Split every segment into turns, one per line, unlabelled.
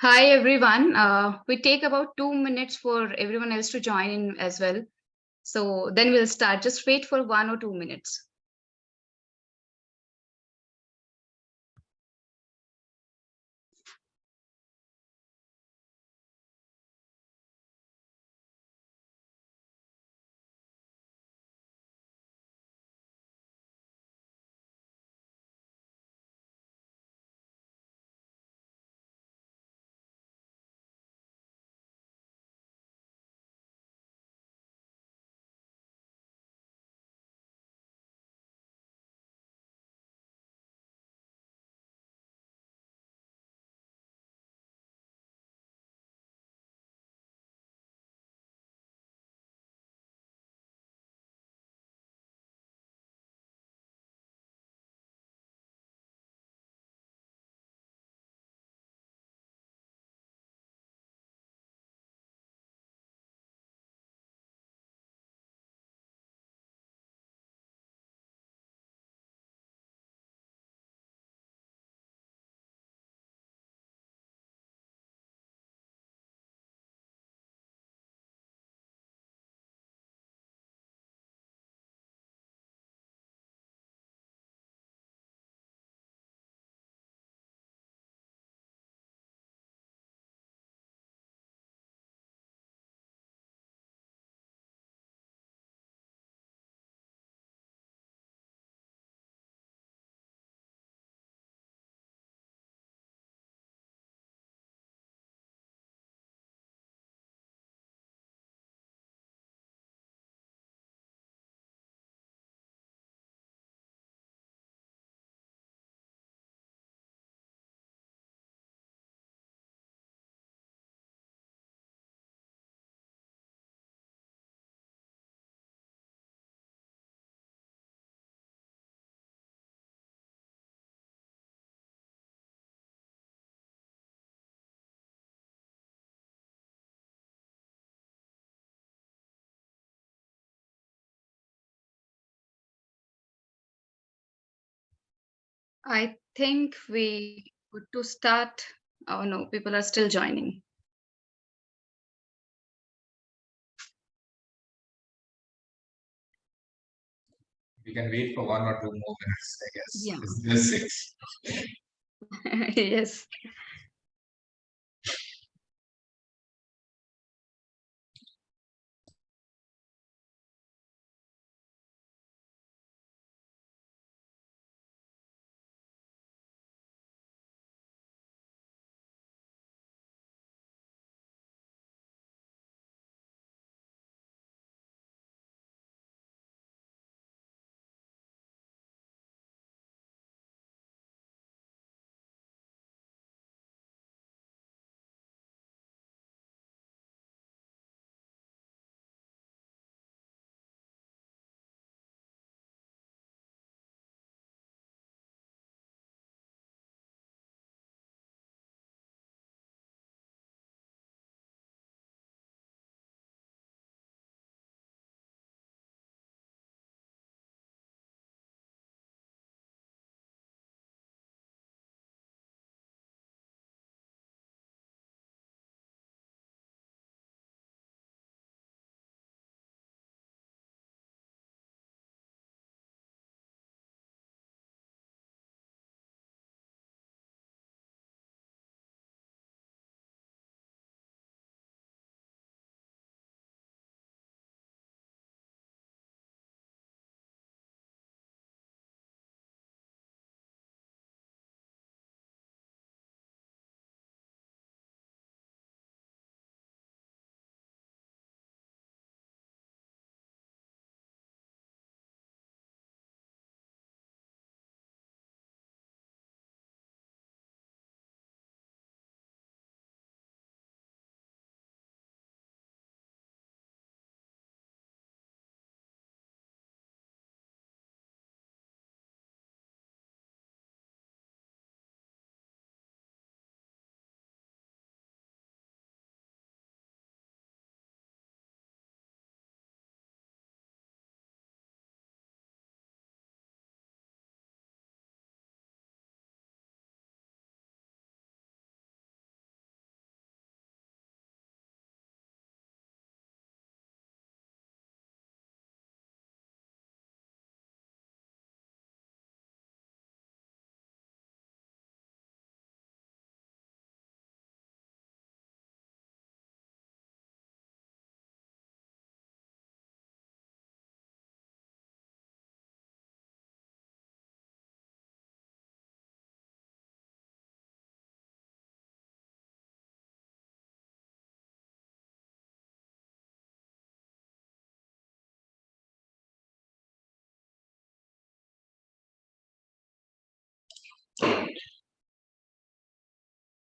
Hi everyone. We take about 2 minutes for everyone else to join in as well. So then we'll start. Just wait for 1 or 2 minutes. I think we good to start. Oh no, people are still joining.
We can wait for 1 or 2 more minutes, I guess.
Yeah.
It's just six.
Yes.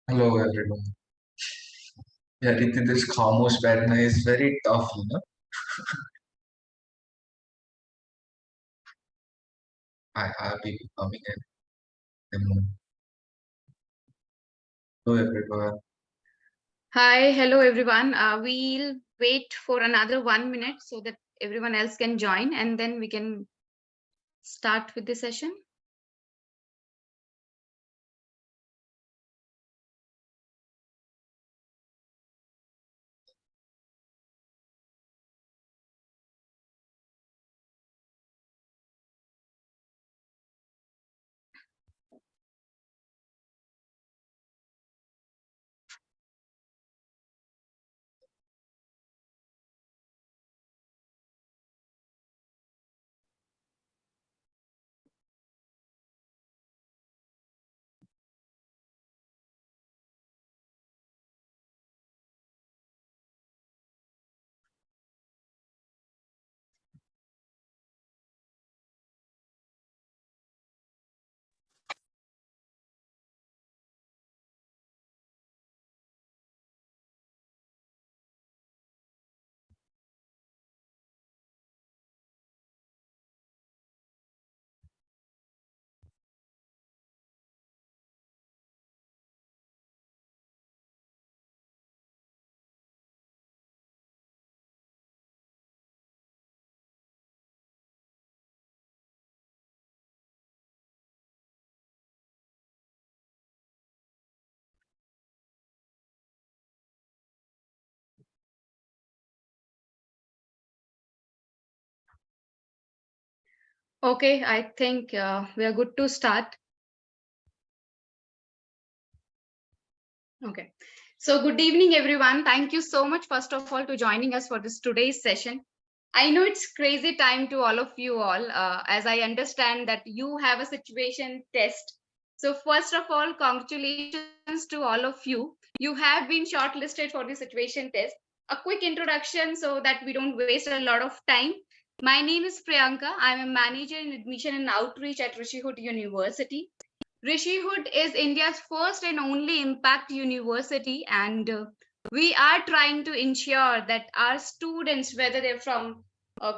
Hello, everyone. Yeah, Ritik, this Khamosh Patna is very tough, you know. I have people coming in. Hello, everyone.
Hi, hello everyone. We'll wait for another 1 minute so that everyone else can join and then we can start with the session. Okay, I think we are good to start. Okay. So good evening, everyone. Thank you so much, first of all, to joining us for this today's session. I know it's crazy time to all of you all, as I understand that you have a situation test. So first of all, congratulations to all of you. You have been shortlisted for the situation test. A quick introduction so that we don't waste a lot of time. My name is Priyanka. I'm a manager in admission and outreach at Rishi Hood University. Rishi Hood is India's first and only impact university, and we are trying to ensure that our students, whether they're from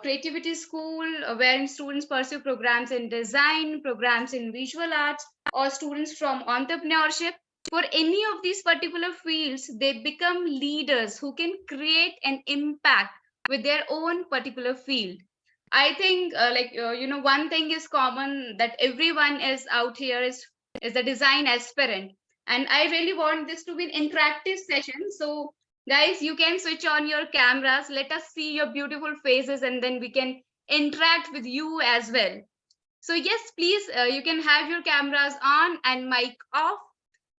creativity school, wherein students pursue programs in design, programs in visual arts, or students from entrepreneurship, for any of these particular fields, they become leaders who can create an impact with their own particular field. I think, one thing is common that everyone is out here is the design aspirant, and I really want this to be an interactive session. So, guys, you can switch on your cameras. Let us see your beautiful faces, and then we can interact with you as well. So, yes, please, you can have your cameras on and mic off.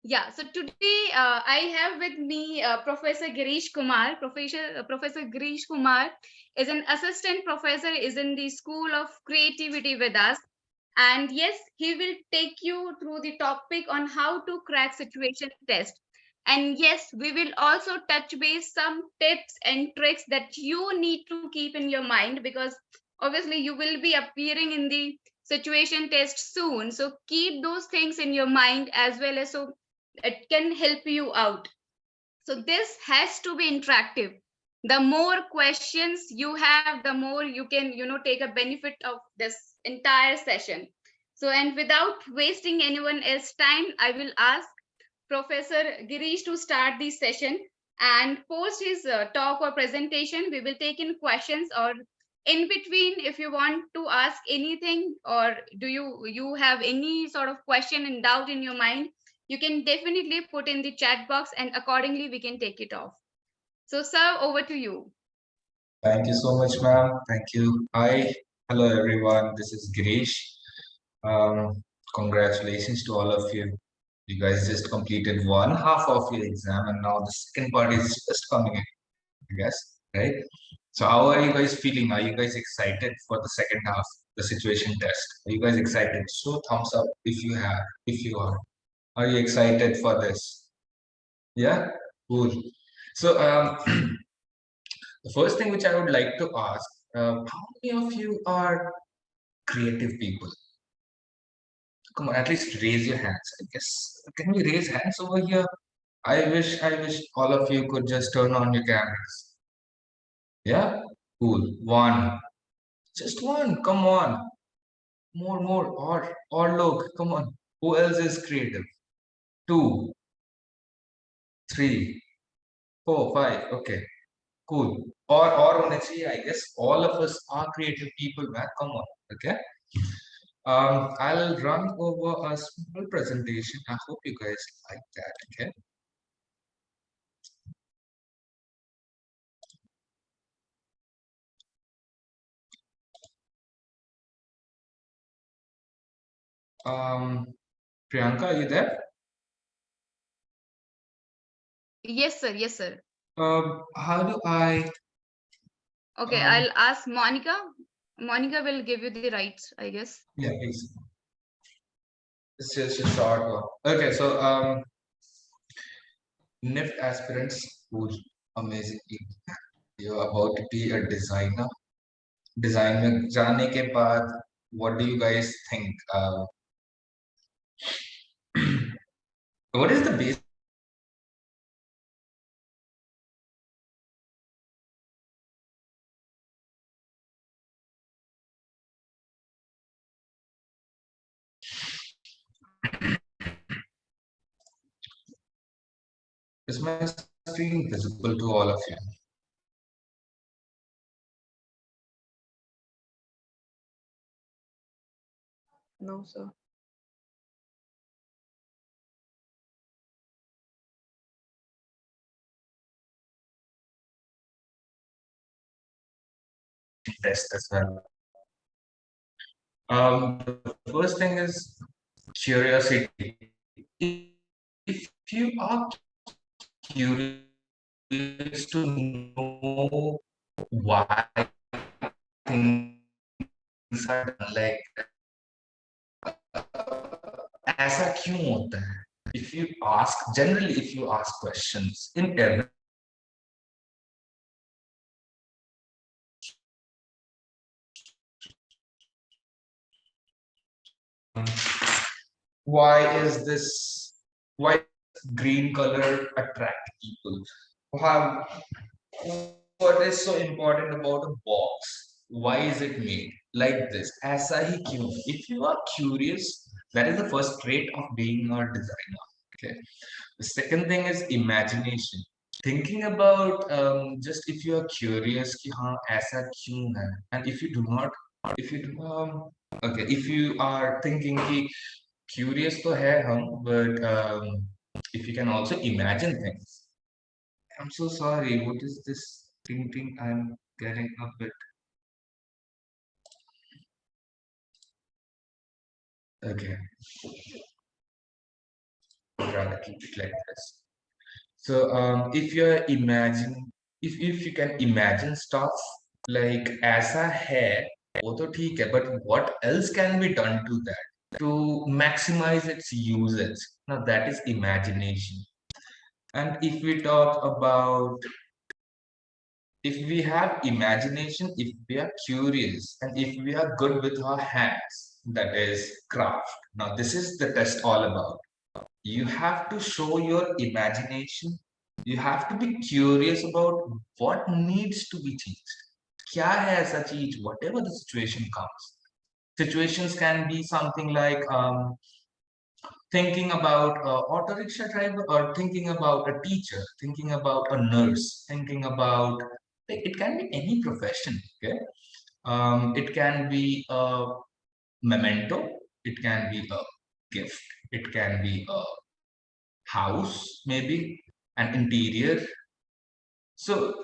Yeah, so today I have with me Professor Girish Kumar. Professor Girish Kumar is an assistant professor, is in the School of Creativity with us. And yes, he will take you through the topic on how to crack situation test. And yes, we will also touch base some tips and tricks that you need to keep in your mind, because obviously you will be appearing in the situation test soon. So keep those things in your mind as well, as so it can help you out. So this has to be interactive. The more questions you have, the more you can, take a benefit of this entire session. So, and without wasting anyone else's time, I will ask Professor Girish to start this session. And post his talk or presentation, we will take in questions, or in between, if you want to ask anything, or do you have any sort of question and doubt in your mind, you can definitely put in the chat box, and accordingly we can take it off. So, sir, over to you.
Thank you so much, ma'am. Thank you. Hi. Hello, everyone. This is Girish. Congratulations to all of you. You guys just completed one half of your exam, and now the second part is just coming in, I guess, right? So, how are you guys feeling? Are you guys excited for the second half, the situation test? Are you guys excited? So, thumbs up if you are. Are you excited for this? Yeah, cool. So, the first thing which I would like to ask, how many of you are creative people? Come on, at least raise your hands. I guess. Can we raise hands over here? I wish all of you could just turn on your cameras. Yeah? Cool. One. Just one. Come on. More. Or look. Come on. Who else is creative? Two, three, four, five. Okay. Cool. Or होने चाहिए, I guess all of us are creative people, man. Come on. Okay. I'll run over a small presentation. I hope you guys like that. Okay. Priyanka, are you there?
Yes, sir. Yes, sir.
How do I?
Okay, I'll ask Monica. Monica will give you the rights, I guess.
Yeah, please. It's just a short one. Okay, so NIFT aspirants, who's amazing. You're about to be a designer. Design में जाने के बाद, what do you guys think? What is the base? Is my screen visible to all of you?
No, sir.
Test as well. The first thing is curiosity. If you are curious to know why things are done like ऐसा क्यों होता है? If you ask, generally, if you ask questions in every why is this why green color attract people? How, what is so important about a box? Why is it made like this? ऐसा ही क्यों? If you are curious, that is the first trait of being a designer. Okay. The second thing is imagination. Thinking about just if you are curious कि हाँ ऐसा क्यों है, and if you do not, if you do, okay, if you are thinking कि curious तो है हम, but if you can also imagine things. I'm so sorry. What is this ting? I'm getting a bit. Okay, I'd rather keep it like this. So, if you're imagining, if you can imagine stuff like ऐसा है, वो तो ठीक है, but what else can be done to that to maximize its usage? Now that is imagination. And if we talk about, if we have imagination, if we are curious, and if we are good with our hands, that is craft. Now this is the test all about. You have to show your imagination. You have to be curious about what needs to be changed. क्या है ऐसा चीज, whatever the situation comes. Situations can be something like thinking about an auto rickshaw driver, or thinking about a teacher, thinking about a nurse, thinking about, it can be any profession. Okay, it can be a memento, it can be a gift, it can be a house, maybe an interior. So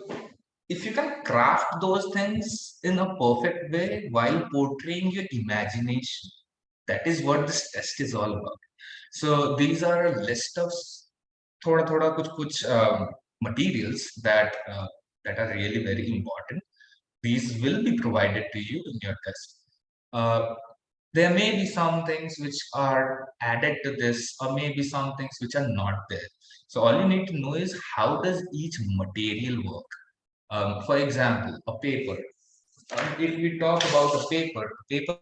if you can craft those things in a perfect way while portraying your imagination, that is what this test is all about. So these are a list of thoda thoda kuch kuch materials that that are really very important. These will be provided to you in your test. Uh, there may be some things which are added to this, or maybe some things which are not there. So all you need to know is how does each material work. For example, a paper. If we talk about a paper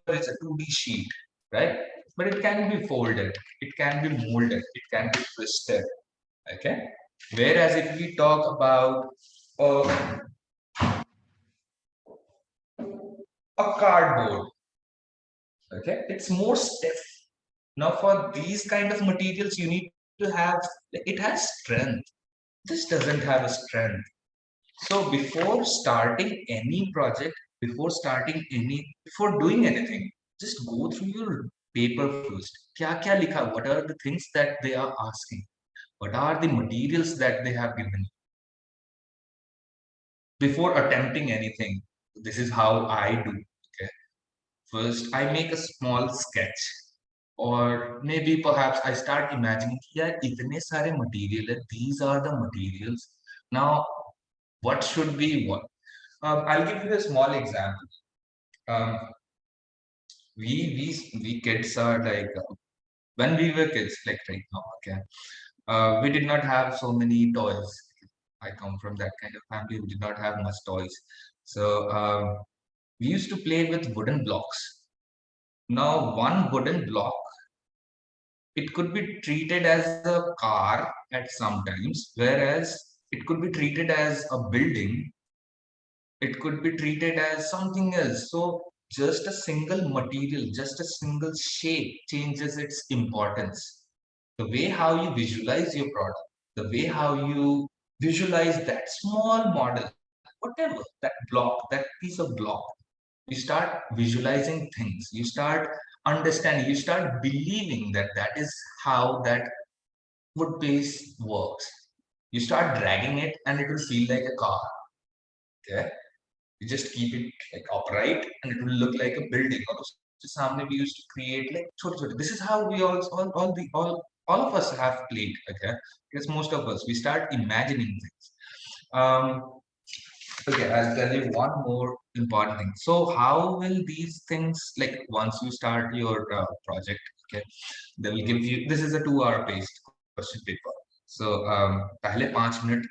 is a 2D sheet, right? but it can be folded, it can be molded, it can be twisted. Okay. Whereas if we talk about a cardboard, okay, it's more stiff. Now for these kind of materials, you need to have, it has strength. This doesn't have a strength. So before starting any project, before doing anything, just go through your paper first. Kya kya likha? What are the things that they are asking? What are the materials that they have given? Before attempting anything, this is how I do. Okay. First, I make a small sketch, or maybe perhaps I start imagining, yeah, itne sare material hai, these are the materials. Now, what should be what? I'll give you a small example. Um, we kids are like when we were kids, like right now, okay. We did not have so many toys. I come from that kind of family. We did not have much toys, so we used to play with wooden blocks. Now, one wooden block, it could be treated as a car at some times, whereas it could be treated as a building, it could be treated as something else. So just a single material, just a single shape changes its importance. The way how you visualize your product, the way how you visualize that small model, whatever, that block, that piece of block, you start visualizing things, you start understanding, you start believing that that is how that wood base works. You start dragging it and it will feel like a car. Okay. You just keep it like upright and it will look like a building. और उसके सामने we used to create like छोटे छोटे. This is how we all of us have played. Okay, because most of us we start imagining things. Um, okay, I'll tell you one more important thing. So how will these things, like once you start your project, okay, they will give you. This is a 2 hour based question paper. So पहले 5 minute,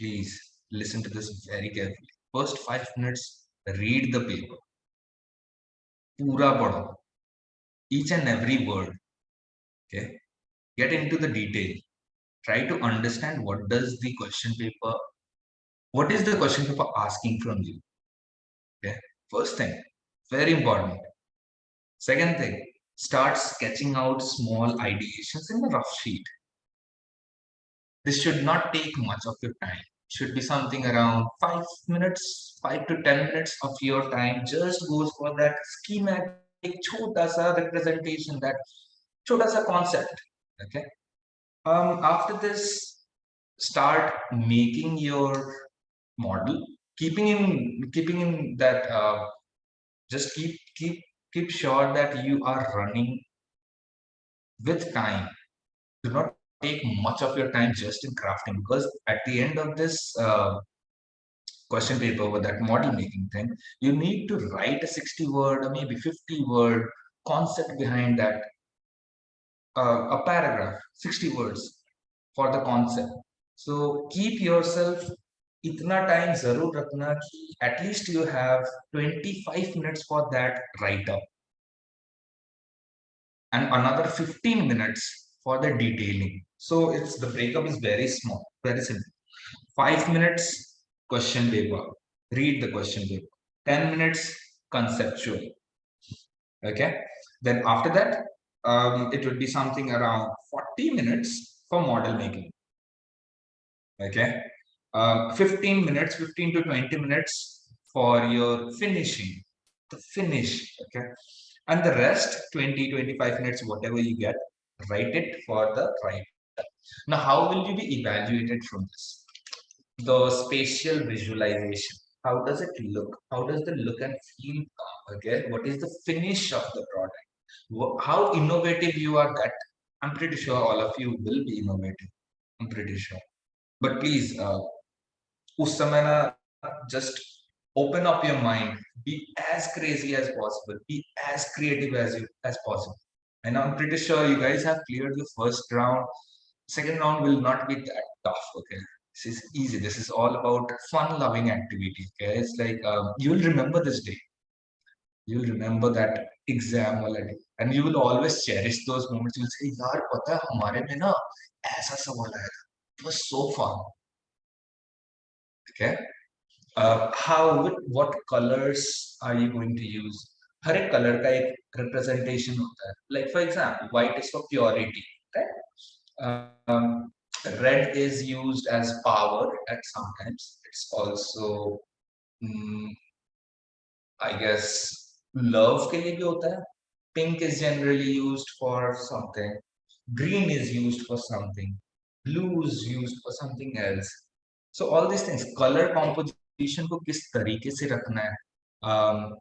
please listen to this very carefully. First 5 minutes, read the paper. Pura पढ़ो. Each and every word. Okay. Get into the detail. Try to understand what does the question paper, what is the question paper asking from you. Okay. First thing, very important. Second thing, start sketching out small ideations in the rough sheet. This should not take much of your time. Should be something around 5 minutes, 5 to 10 minutes of your time. Just goes for that schematic, chota sa representation, that chota sa concept. Okay. After this, start making your model, keeping in that. Just keep sure that you are running with time. Do not take much of your time just in crafting, because at the end of this question paper with that model making thing, you need to write a 60 word or maybe 50 word concept behind that, a paragraph, 60 words for the concept. So keep yourself itna time zarur rakhna ki at least you have 25 minutes for that write up, and another 15 minutes for the detailing. So it's the breakup is very small, very simple. 5 minutes question paper, read the question paper. 10 minutes conceptual. Okay. Then after that, it would be something around 40 minutes for model making. Okay. 15 minutes, 15 to 20 minutes for your finishing, the finish. Okay. And the rest, 20-25 minutes, whatever you get, write it for the write. Now, how will you be evaluated from this? The spatial visualization. How does it look? How does the look and feel come? Okay. What is the finish of the product? How innovative you are, that I'm pretty sure all of you will be innovative. I'm pretty sure. But please, उस समय ना, just open up your mind, be as crazy as possible, be as creative as possible. And I'm pretty sure you guys have cleared the first round. Second round will not be that tough. Okay, this is easy. This is all about fun loving activity. Okay, it's like you'll remember this day, you'll remember that exam already. and you will always cherish those moments. You'll say, यार पता है हमारे में ना ऐसा सवाल आया था. It was so fun. Okay. What colors are you going to use? हर एक color का एक representation होता है. Like for example, white is for purity, right? Um, red is used as power at sometimes. It's also, I guess, love के लिए भी होता है. Pink is generally used for something. Green is used for something. Blue is used for something else. So all these things, color composition को किस तरीके से रखना है. Um,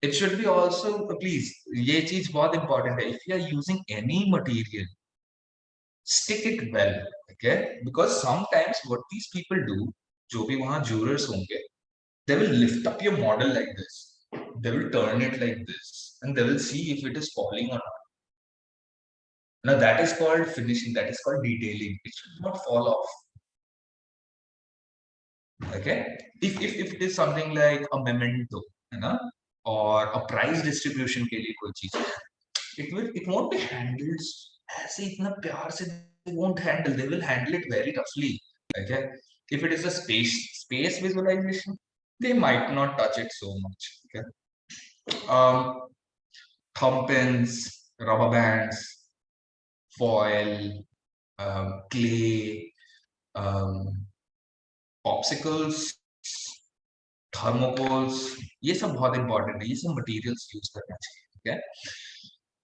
it should be also, please, ये चीज बहुत important है. If you are using any material, stick it well, okay? Because sometimes what these people do, जो भी वहाँ jurors होंगे, they will lift up your model like this. They will turn it like this, and they will see if it is falling or not. Now that is called finishing. That is called detailing. It should not fall off. Okay. If it is something like a memento, you know, or a prize distribution के लिए कोई चीज, it won't be handled ऐसे इतना प्यार से. They won't handle. They will handle it very roughly. Okay. If it is a space visualization, they might not touch it so much. Okay. Thumb pins, rubber bands, foil, clay, popsicles, thermocols. ये सब बहुत important है. ये सब materials use करना चाहिए. Okay.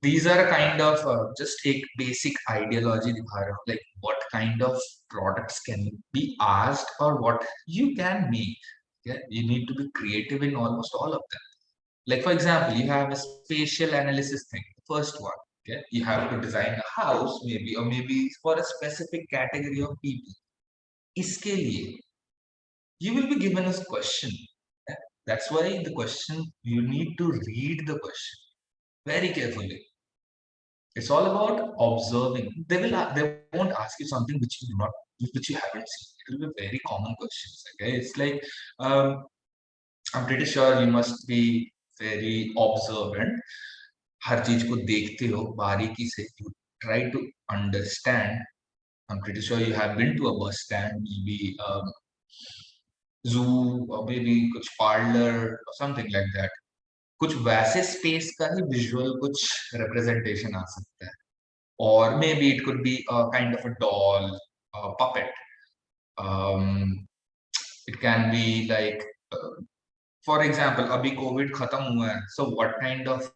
These are a kind of just एक basic ideology दिखा रहा हूँ, like what kind of products can be asked or what you can make. Okay. You need to be creative in almost all of them. Like for example, you have a spatial analysis thing. First one. Okay. You have to design a house maybe, or maybe for a specific category of people. इसके लिए you will be given a question. That's why the question, you need to read the question very carefully. It's all about observing. They won't ask you something which you do not, which you haven't seen. It will be very common questions. Okay, it's like, I'm pretty sure you must be very observant. हर चीज को देखते हो बारीकी से. You try to understand. I'm pretty sure you have been to a bus stand, maybe zoo, or maybe कुछ parlor or something like that. कुछ वैसे space का ही विजुअल कुछ रिप्रेजेंटेशन आ सकता है. और may be it could be kind of a doll, puppet. It can be like, for example, अभी Covid खत्म हुआ है, so what kind of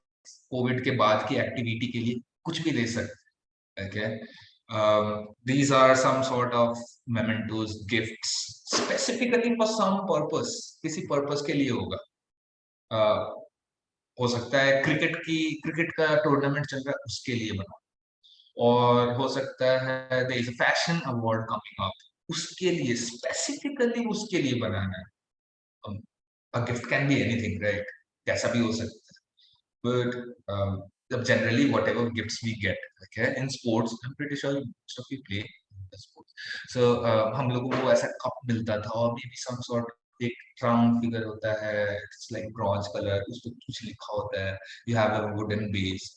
Covid के बाद की एक्टिविटी के लिए कुछ भी दे सकते. Okay. These are some sort of mementos, gifts, specifically for some purpose. किसी purpose के लिए होगा. हो सकता है क्रिकेट का टूर्नामेंट चल रहा है उसके लिए बना, और हो सकता है there is a fashion award coming up उसके लिए, स्पेसिफिकली उसके लिए बनाना है. A gift can be anything, right? कैसा भी हो सकता है. But generally whatever gifts we get, okay, in sports, I'm pretty sure most of you play sports, so हम लोगों को ऐसा कप मिलता था, और maybe some sort, एक राउंड फिगर होता है, इट्स लाइक ब्रॉन्ज कलर, उस पे कुछ लिखा होता है, you have a wooden base,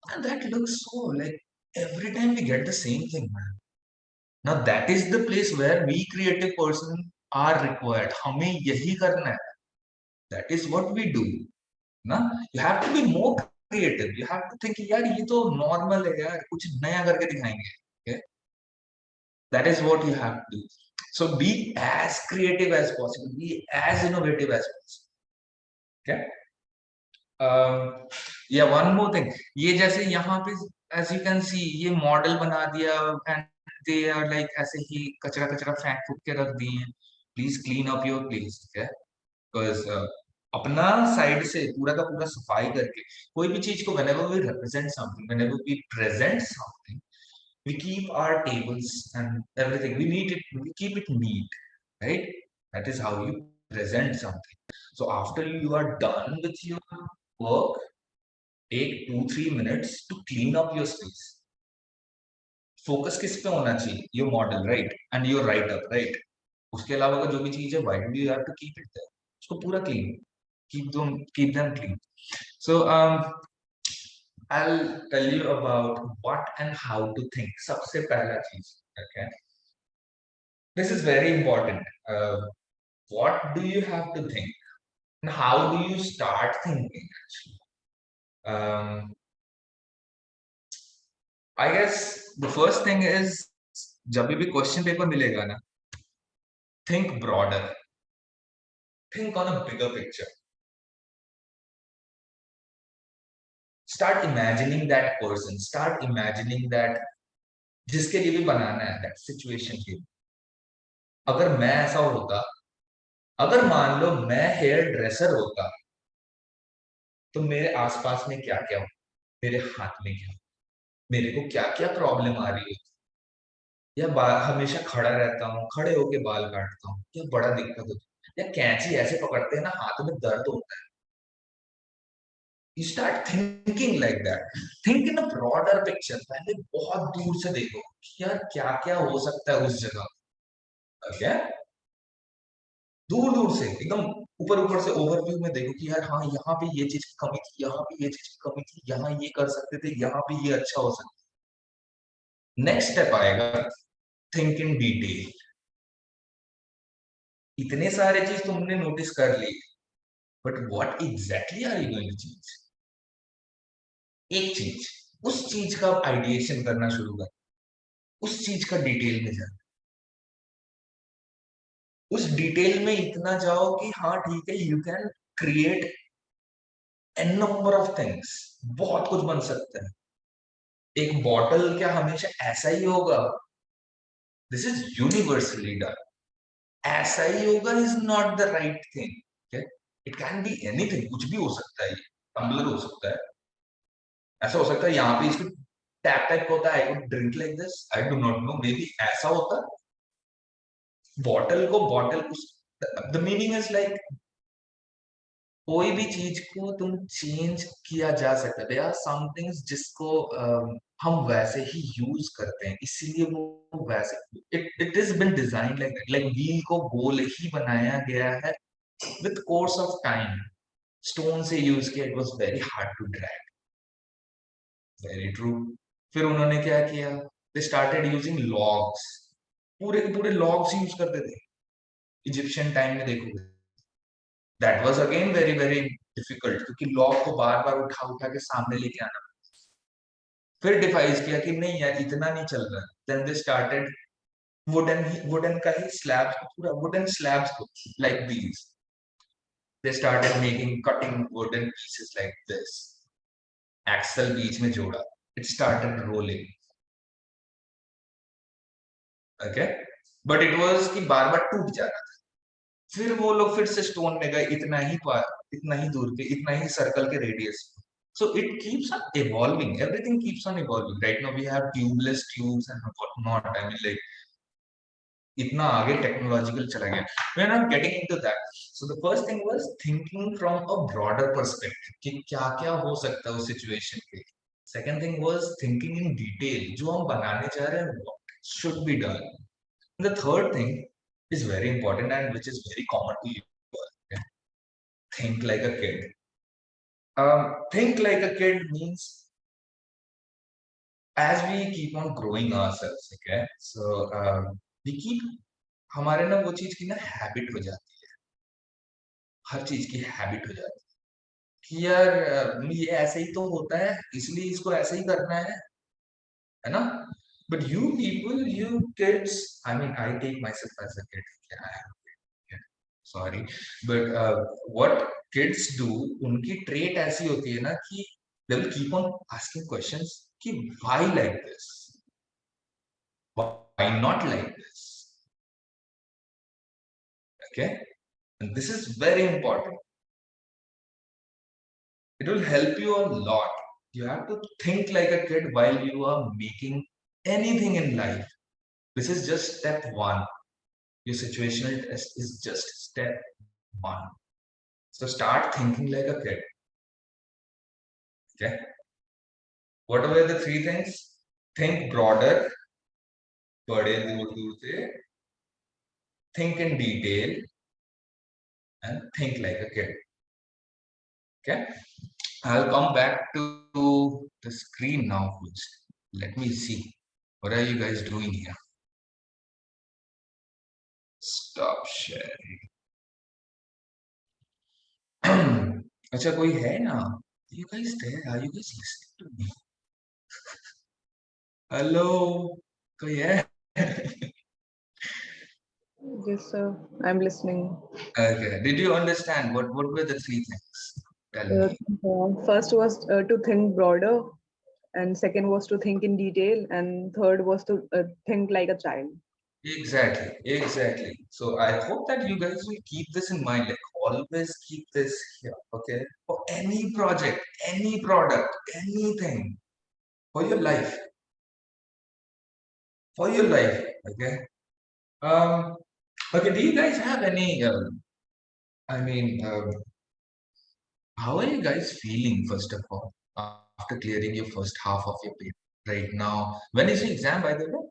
and that looks so like every time we get the same thing, man. Now that is the place where we creative person are required. हमें यही करना है. That is what we do. ना, you have to be more creative. You have to think, यार ये तो normal है यार, कुछ नया करके दिखाएंगे. Okay, that is what you have to do. So be as creative as possible, be as innovative as possible. Okay. Yeah, one more thing. ये जैसे यहाँ पे, as you can see, ये मॉडल बना दिया, and they are like ऐसे ही कचरा कचरा फेंक फूक के रख दिए. Please clean up your place. Okay. Because अपना साइड से पूरा का पूरा सफाई करके कोई भी चीज को, whenever we represent something, whenever we present something, we keep our tables and everything, we keep it neat, right? That is how you present something. So after you are done with your work, take 2-3 minutes to clean up your space. Focus किस पे होना चाहिए? Your model, right, and your write up, right. उसके अलावा का जो भी चीज है, why do you have to keep it there? उसको पूरा clean, keep them clean. So I'll tell you about what and how to think. सबसे पहला चीज, okay? This is very important. What do you have to think? And how do you start thinking, actually? I guess the first thing is, जब भी question paper मिलेगा ना, think broader. Think on a bigger picture. Start imagining that person. Start imagining that जिसके लिए भी बनाना है, that situation के लिए. अगर मैं ऐसा होता, अगर मान लो मैं हेयर ड्रेसर होता, तो मेरे आसपास में क्या क्या हो, मेरे हाथ में क्या, मेरे को क्या क्या प्रॉब्लम आ रही है, या हमेशा खड़ा रहता हूँ, खड़े होके बाल काटता हूँ, या बड़ा दिक्कत होती है, या कैंची ऐसे पकड़ते हैं ना, हाथ में दर्द होता है. You start thinking like that. Think in a broader picture. पहले बहुत दूर से देखो कि यार क्या क्या हो सकता है उस जगह. Okay? दूर दूर से एकदम ऊपर ऊपर से ओवरव्यू में देखो कि यार हाँ यहाँ पे ये चीज की कमी थी, यहाँ पे ये चीज की कमी थी, यहाँ ये कर सकते थे, यहाँ पे ये अच्छा हो सकता है. नेक्स्ट स्टेप आएगा, थिंक इन डिटेल. इतने सारे चीज तुमने नोटिस कर ली, but what exactly are you going to change? एक चीज, उस चीज का आइडिएशन करना शुरू कर, उस चीज का डिटेल में जा, उस डिटेल में इतना जाओ कि हाँ ठीक है, you can create an number of things. बहुत कुछ बन सकता है. एक बॉटल क्या हमेशा ऐसा ही होगा? This is universally done. ऐसा ही होगा is not the right thing. It can be anything. कुछ भी हो सकता है. टम्बलर हो सकता है, ऐसा हो सकता है यहाँ पे इसको टैप टाइप होता है, I would drink like this, I do not know, may be ऐसा होता. बॉटल को bottle, the meaning is like कोई भी चीज को तुम चेंज किया जा सकता है. देयर आर सम थिंग्स जिसको हम वैसे ही यूज करते हैं, इसीलिए वो वैसे, it is been design like that. Like wheel को गोल ही बनाया गया है with course of time. Stone से यूज किया, it was very hard to drag. Very true. फिर उन्होंने क्या किया? They started using logs. पूरे के पूरे लॉग्स यूज करते थे. इजिप्शियन टाइम में देखोगे, that was again very very difficult, क्योंकि लॉग को बार बार उठा उठा के सामने लेके आना. फिर डिवाइस किया कि नहीं यार इतना नहीं चल रहा. देन दे स्टार्टेड वुडन का ही स्लैब्स, पूरा वुडन स्लैब्स को like these. They started making cutting wooden pieces like this. Axle बीच में जोड़ा. It started rolling. Okay, but it was कि बार बार टूट जा रहा था. फिर वो लोग फिर से स्टोन में गए, इतना ही पार, इतना ही दूर पे, इतना ही सर्कल के radius. So it keeps on evolving. Everything keeps on evolving. Right now we have tubeless tubes and whatnot. I mean, like, इतना आगे टेक्नोलॉजिकल चला गया. We are not getting into that. So the first thing was thinking from a broader perspective कि क्या क्या हो सकता है उस situation के. Second thing was thinking in detail. जो हम बनाने जा रहे हैं, what should be done. And the third thing is very important and which is very common to you. Okay? Think like a kid. Think like a kid means as we keep on growing ourselves, okay, so we keep, हमारे ना वो चीज की ना habit हो जाती है. हर चीज की हैबिट हो जाती है कि यार ये ऐसे ही तो होता है, इसलिए इसको ऐसे ही करना है ना. But you people, you kids, I mean I take myself as a kid, sorry, but what kids do, उनकी ट्रेट ऐसी होती है ना कि they will keep on asking questions कि why like this, why not like this. Okay, and this is very important. It will help you a lot. You have to think like a kid while you are making anything in life. This is just step one. Your situational test is just step one. So start thinking like a kid. Okay, what are the three things? Think broader, बड़े दूर दूर से, think in detail, and think like a kid. Okay, I'll come back to the screen now first. Let me see. What are you guys doing here? Stop sharing. अच्छा कोई है ना? You guys there? Are you guys listening to me? Hello? कोई है?
Yes, sir. I'm listening.
Okay. Did you understand what were the three things? Tell me.
First was to think broader, and second was to think in detail, and third was to think like a child.
Exactly, exactly. So I hope that you guys will keep this in mind. Like always keep this here, okay? For any project, any product, anything, for your life, for your life, okay? Um, okay. Do you guys have any? I mean, how are you guys feeling first of all after clearing your first half of your paper right now? When is the exam, by the way?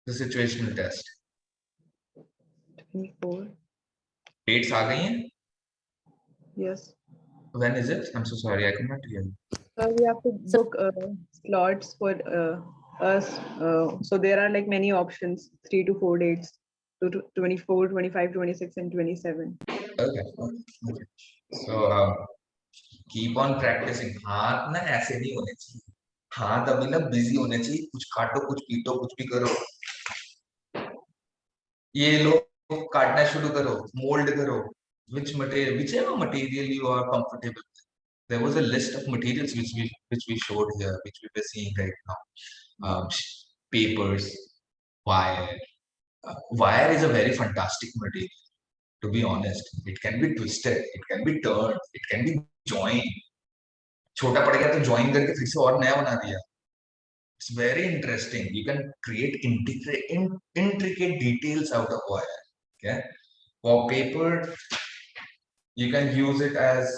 The situational test.
24.
Dates आ गई हैं?
Yes.
When is it? I'm so sorry, I could not hear you.
We have to book slots for us. So there are like many options, 3 to 4 dates, to 24, 25, 26, and 27.
Okay, okay. So keep on practicing. हाथ ना ऐसे नहीं होने चाहिए. हाथ अभी ना busy होने चाहिए. कुछ काटो, कुछ पीटो, कुछ भी करो. ये लो, काटना शुरू करो, mold करो. Whichever material you are comfortable with. There was a list of materials which we showed here, which we were seeing right now. Papers, wire. Wire is a very fantastic material. To be honest, it can be twisted, it can be turned, it can be joined. छोटा पड़ गया तो join करके फिर से और नया बना दिया. It's very interesting. You can create intricate details out of wire. Okay, for paper, you can use it as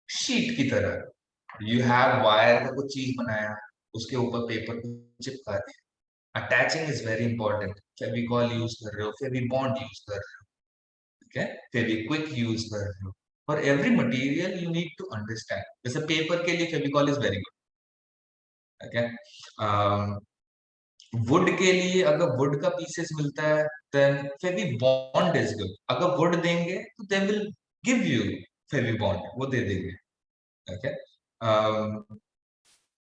sheet की तरह. You have wire का कुछ चीज बनाया, उसके ऊपर पेपर को चिपका दिया. Attaching is very important. Fevicol use कर रहे हो, फेविबॉन्ड यूज कर रहे हो, okay? फेविक्विक यूज कर रहे हो. For every material you need to understand. जैसे पेपर के लिए Fevicol is very good. Okay? Would के लिए अगर वुड का पीसेस मिलता है, then फेविबॉन्ड is good. अगर वुड देंगे तो they will give you Fevibond, वो दे देंगे. Okay?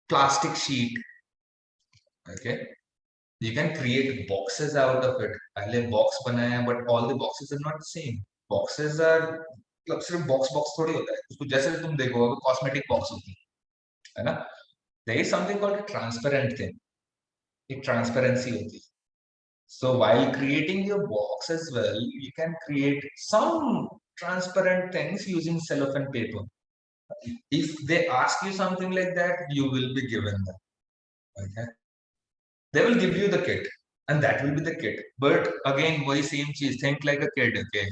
Plastic sheet. Okay? You can create boxes out of it. पहले box बनाया, but all the boxes are not the same. Boxes are मतलब सिर्फ box थोड़ी होता है. उसको जैसे तुम देखो cosmetic box होती है ना? There is something called a transparent thing. एक transparency होती है. So while creating your box as well, you can create some transparent things using cellophane paper. If they ask you something like that, you will be given that. Okay? They will give you the kit, and that will be the kit. But again, वही same चीज. Think like a kid. Okay,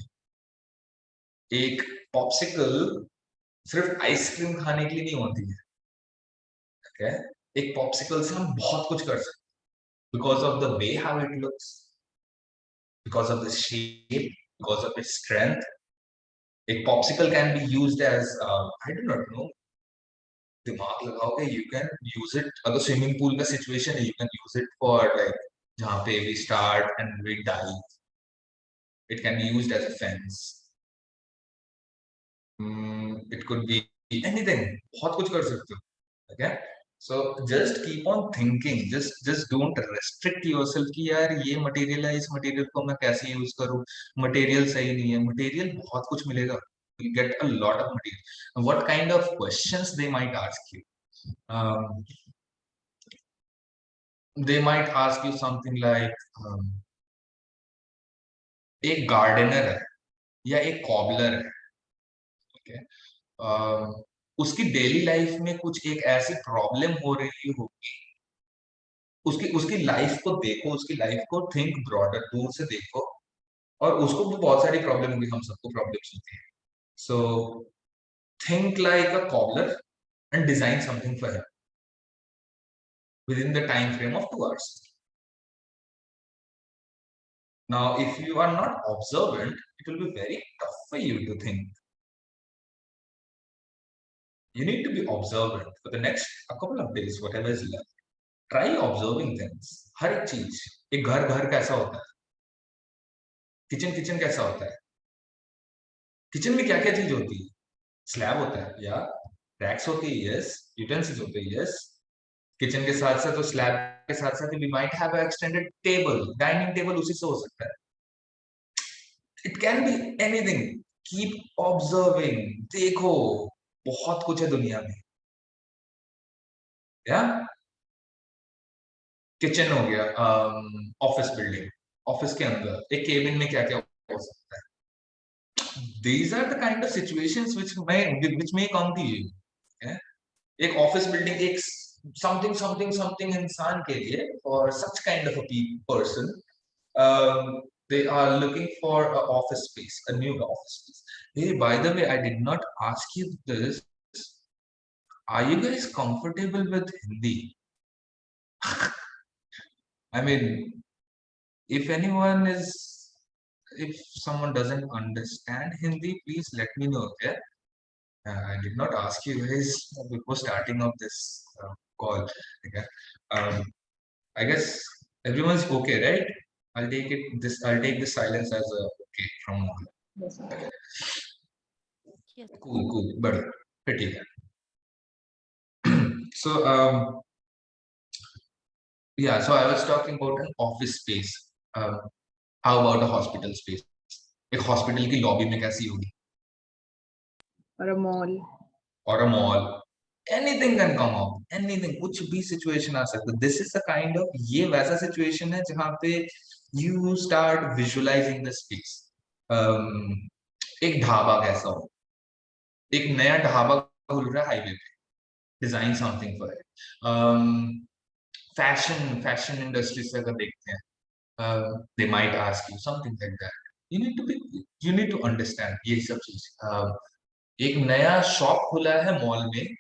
एक popsicle सिर्फ ice cream खाने के लिए नहीं होती है. Okay, एक popsicle से हम बहुत कुछ कर सकते हैं because of the way how it looks, because of the shape, because of its strength. एक popsicle can be used as I do not know. दिमाग लगाओगे, you can use it. अगर swimming pool का situation है, you can use it for like जहाँ पे we start and we dive. It can be used as a fence. It could be anything. बहुत कुछ कर सकते हो. Okay? So just keep on thinking. Just don't restrict yourself कि यार ये material है, इस material को मैं कैसे use करूँ. Material सही नहीं है. Material बहुत कुछ मिलेगा. You get a lot of material. What kind of questions they might ask you? They might ask you something like एक gardener है या एक cobbler है. Okay? उसकी डेली लाइफ में कुछ एक ऐसी प्रॉब्लम हो रही होगी, उसकी उसकी लाइफ को देखो, उसकी लाइफ को थिंक ब्रॉडर, दूर से देखो, और उसको भी बहुत सारी प्रॉब्लम होगी, हम सबको प्रॉब्लम्स होती है. So think like a cobbler and design something for him within the time frame of 2 hours. Now if you are not observant, it will be very tough for you to think. You need to be observant for the next a couple of days, whatever is left. Try observing things. हर एक चीज, एक घर कैसा होता है, kitchen कैसा होता है, किचन में क्या क्या चीज होती है, स्लैब होता है या रैक्स होती है, यस, यूटेंसिल्स होते हैं, यस, किचन के साथ साथ तो स्लैब के साथ साथ we might have extended table, dining table उसी से हो सकता है. It can be anything. Keep observing. देखो, बहुत कुछ है दुनिया में. या किचन हो गया, ऑफिस बिल्डिंग, ऑफिस के अंदर एक केबिन में क्या क्या हो सकता है. These are the kind of situations which may come to you. Yeah? एक ऑफिस बिल्डिंग, एक something इंसान के लिए, for such kind of a person, they are looking for an office space, a new office space. Hey, by the way, I did not ask you this. Are you guys comfortable with Hindi? I mean, if anyone is, if someone doesn't understand Hindi, please let me know. Okay. I did not ask you guys before starting of this call. Okay. I guess everyone's okay, right? I'll take it. I'll take the silence as a okay from now.
Yes.
Okay.
Yes.
Cool. But pretty good. So yeah. So I was talking about an office space. How about a hospital space? एक hospital की lobby में कैसी होगी?
Or a mall.
Or a mall. Anything can come up. Anything. कुछ भी situation आ सकता है. This is the kind of, ये वैसा situation है जहाँ पे you start visualizing the space. एक ढाबा कैसा हो? एक नया ढाबा खुल रहा है हाईवे पे. Design something for it. Fashion industry से अगर देखते हैं, they might ask you something like that. You need to understand ये सब चीज. एक नया शॉप खुला है मॉल में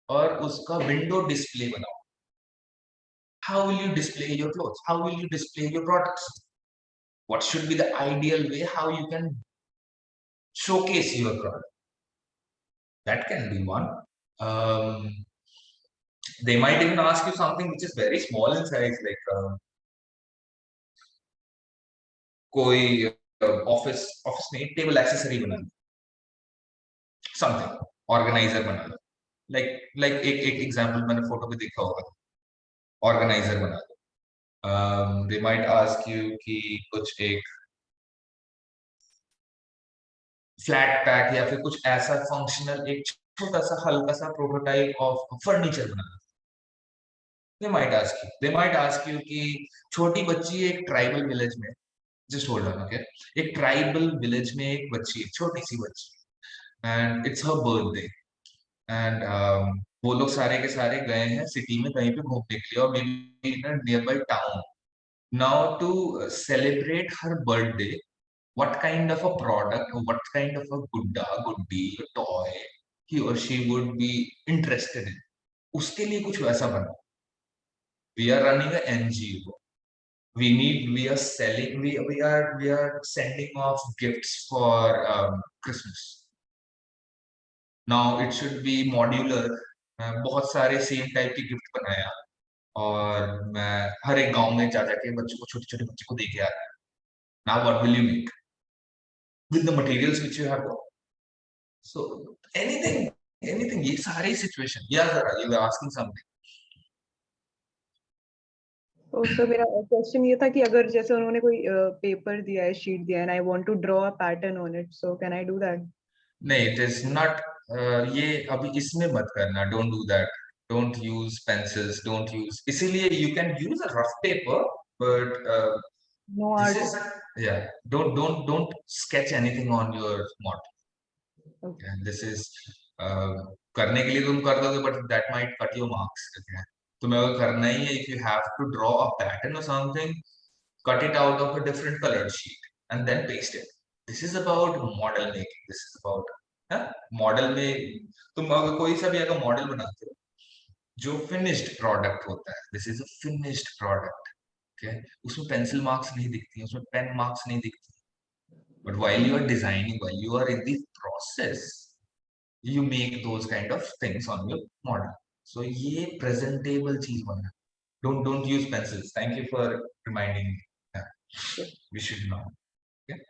और उसका विंडो डिस्प्ले बनाओ. How will you display your clothes? How will you display your products? What should be the ideal way how you can showcase your product? That can be one. They might even ask you something which is very small in size, like कोई office में table accessory बना लो, something organiser बना लो. Like एक example मैंने photo पे देखा होगा, organiser बना लो. they might ask you कि कुछ एक फ्लैट पैक या फिर कुछ ऐसा फंक्शनल, एक छोटा सा हल्का सा प्रोटोटाइप ऑफ फर्नीचर बना लो. they might ask you कि छोटी बच्ची एक ट्राइबल विलेज में, just hold on, okay, एक ट्राइबल विलेज में एक बच्ची, एक छोटी सी बच्ची, and it's her birthday, and वो लोग सारे के सारे गए हैं सिटी में कहीं पे घूमने के लिए, और maybe in a nearby town. Now to celebrate her birthday, what kind of a product or what kind of a goodie, a toy he or she would be interested in? उसके लिए कुछ वैसा बना. We are running a NGO. We are selling, we are sending off gifts for Christmas. Now it should be modular. बहुत सारे same type के gift बनाया और मैं हर एक गांव में जा जाके बच्चों को, छोटे छोटे बच्चों को दे के आ रहा. Now what will you make with the materials which you have got? So anything ये सारी situation. Yeah, Zara, you were asking something.
तो मेरा क्वेश्चन ये था कि अगर जैसे उन्होंने कोई पेपर दिया है, शीट दिया है, and I want to draw a pattern on it, so can I do that?
नहीं, it is not. ये अभी इसमें मत करना. Don't do that. Don't use pencils. Don't use. इसीलिए you can use a rough paper, but
No
this
art.
is, yeah. Don't sketch anything on your model.
Okay.
And this is करने के लिए तुम कर दोगे, but that might cut your marks. Okay. तुम्हें अगर करना ही है, if you have to draw a pattern or something, cut it out of a different colored sheet and then paste it. This is about model making. This is about model में तुम अगर कोई सा भी अगर मॉडल बनाते हो जो फिनिश्ड प्रोडक्ट होता है, this is a finished product. Okay, उसमें पेंसिल मार्क्स नहीं दिखती, उसमें पेन मार्क्स नहीं दिखती. But while you are designing, while you are in the process, you make those kind of things on your model. So ये presentable चीज बनना. Don't use pencils. Thank you for reminding me. Yeah,
Sure.
we should know. Okay.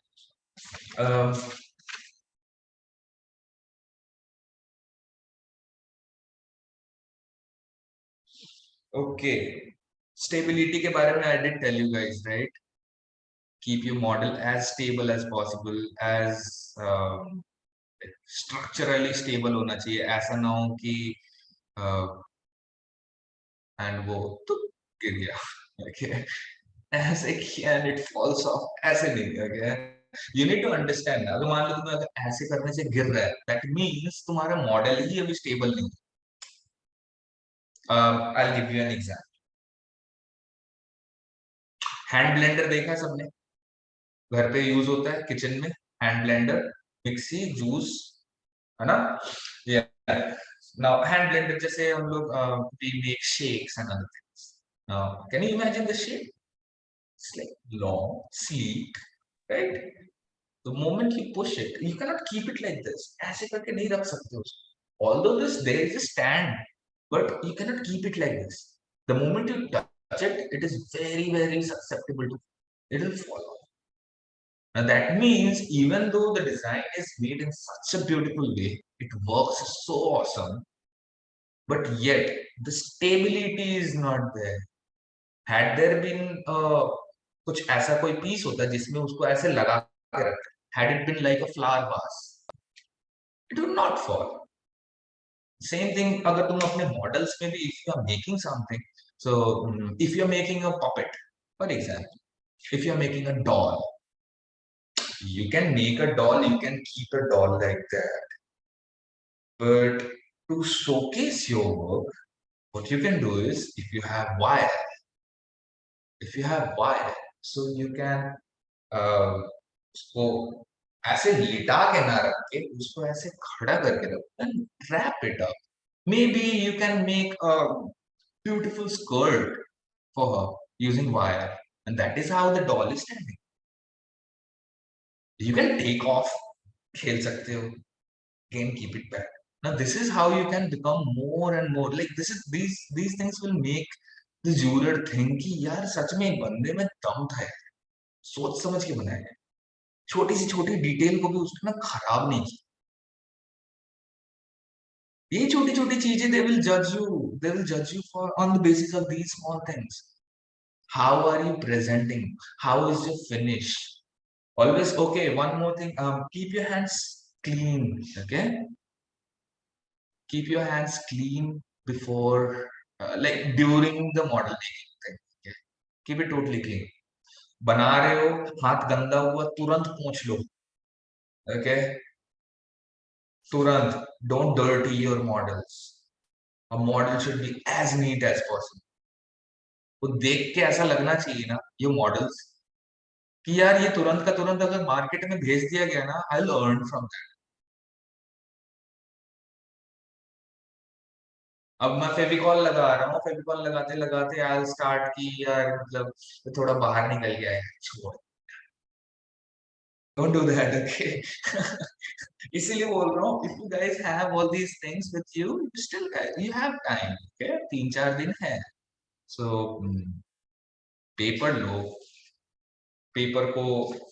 Um, okay. Stability के बारे में I did tell you guys, right? Keep your model as stable as possible, as structurally stable होना चाहिए. ऐसा ना हो कि and वो तो गिर गया. Okay. ऐसे and it falls off. ऐसे नहीं. Okay. You need to understand. अगर मान लो तुम्हें अगर ऐसे करने से गिर रहा है, that means तुम्हारा मॉडल ही अभी स्टेबल नहीं. I'll give you an example. Hand blender देखा है सबने? घर पे यूज होता है किचन में. हैंड ब्लेंडर, मिक्सी, जूस, है ना? नाउ हैंड ब्लेंडर जैसे हम लोग we make shakes and other things. Now, can you imagine the shape? It's like long, sleek, right? The moment you push it, you cannot keep it like this. ऐसे करके नहीं रख सकते उसको. Although there is a stand, but you cannot keep it like this. The moment you touch it, it is very, very susceptible to. It will fall off. Now that means even though the design is made in such a beautiful way, it works so awesome, but yet the stability is not there. Had there been कुछ ऐसा कोई piece होता जिसमें उसको ऐसे लगा के रखते, had it been like a flower vase, it would not fall. Same thing अगर तुम अपने models में भी if you are making something, so if you are making a puppet, for example, if you are making a doll, you can make a doll, you can keep a doll like that. But to showcase your work, what you can do is if you have wire, so you can उसको ऐसे लिटा के ना रख के उसको ऐसे खड़ा करके रखो and wrap it up. Maybe you can make a beautiful skirt for her using wire, and that is how the doll is standing. You can take off, खेल सकते हो, again keep it back. Now this is how you can become more and more like this is these things will make the juror think कि यार सच में बंदे में दम था यार, सोच समझ के बनाया है, छोटी सी छोटी डिटेल को भी उसने ना खराब नहीं की. ये छोटी छोटी चीजें they will judge you for on the basis of these small things. How are you presenting? How is your finish? Always. Okay, one more thing, keep your hands clean. Okay, keep your hands clean before like during the model making thing. Okay? Keep it totally clean. बना रहे हो, हाथ गंदा हुआ तुरंत पोंछ लो. Okay, तुरंत. Don't dirty your models. A model should be as neat as possible. वो देख के ऐसा लगना चाहिए ना ये मॉडल्स कि यार ये तुरंत का तुरंत अगर मार्केट में भेज दिया गया ना, I will earn from that. अब मैं फेविकॉल लगा रहा हूँ, फेविकॉल लगाते लगाते आई स्टार्ट की यार मतलब थोड़ा बाहर निकल गया है, छोड़. Don't do that. ओके. इसीलिए बोल रहा हूँ, if you guys have all these things with you, still you have time. Okay, 3-4 दिन है. सो पेपर लो, पेपर को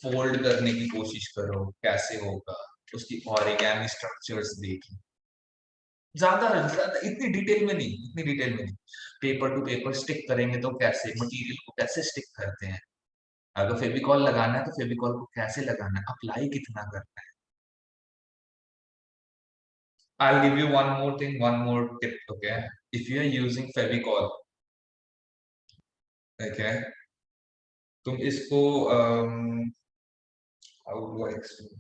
फोल्ड करने की कोशिश करो, कैसे होगा उसकी ऑरिगेमी स्ट्रक्चर्स देखी. ज्यादा इतनी डिटेल में नहीं, पेपर टू पेपर स्टिक करेंगे तो कैसे, मटेरियल को कैसे स्टिक करते हैं, अगर फेविकॉल लगाना है तो फेविकॉल को कैसे लगाना है, अप्लाई कितना करना है. I'll give you one more thing, one more tip. Okay, if you are using Fevicol, okay, तुम इसको how do I explain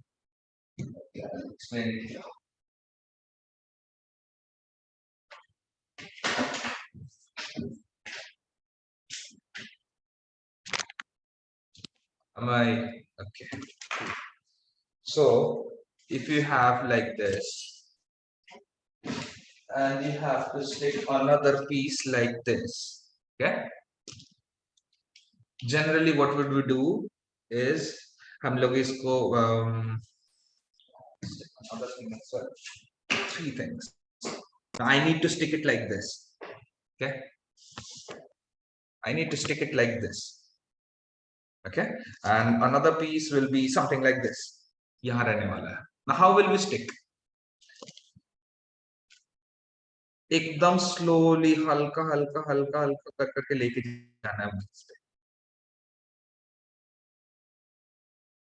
it? Am I okay? So if you have like this and you have to stick another piece like this, okay, generally what would we do is हम लोग इसको another thing, sorry. three things. Now I need to stick it like this. Okay, I need to stick it like this. Okay, and another piece will be something like this. यहाँ रहने वाला है. Now how will we stick? एकदम slowly, हल्का हल्का हल्का हल्का कर करके लेके जाना है इस पे.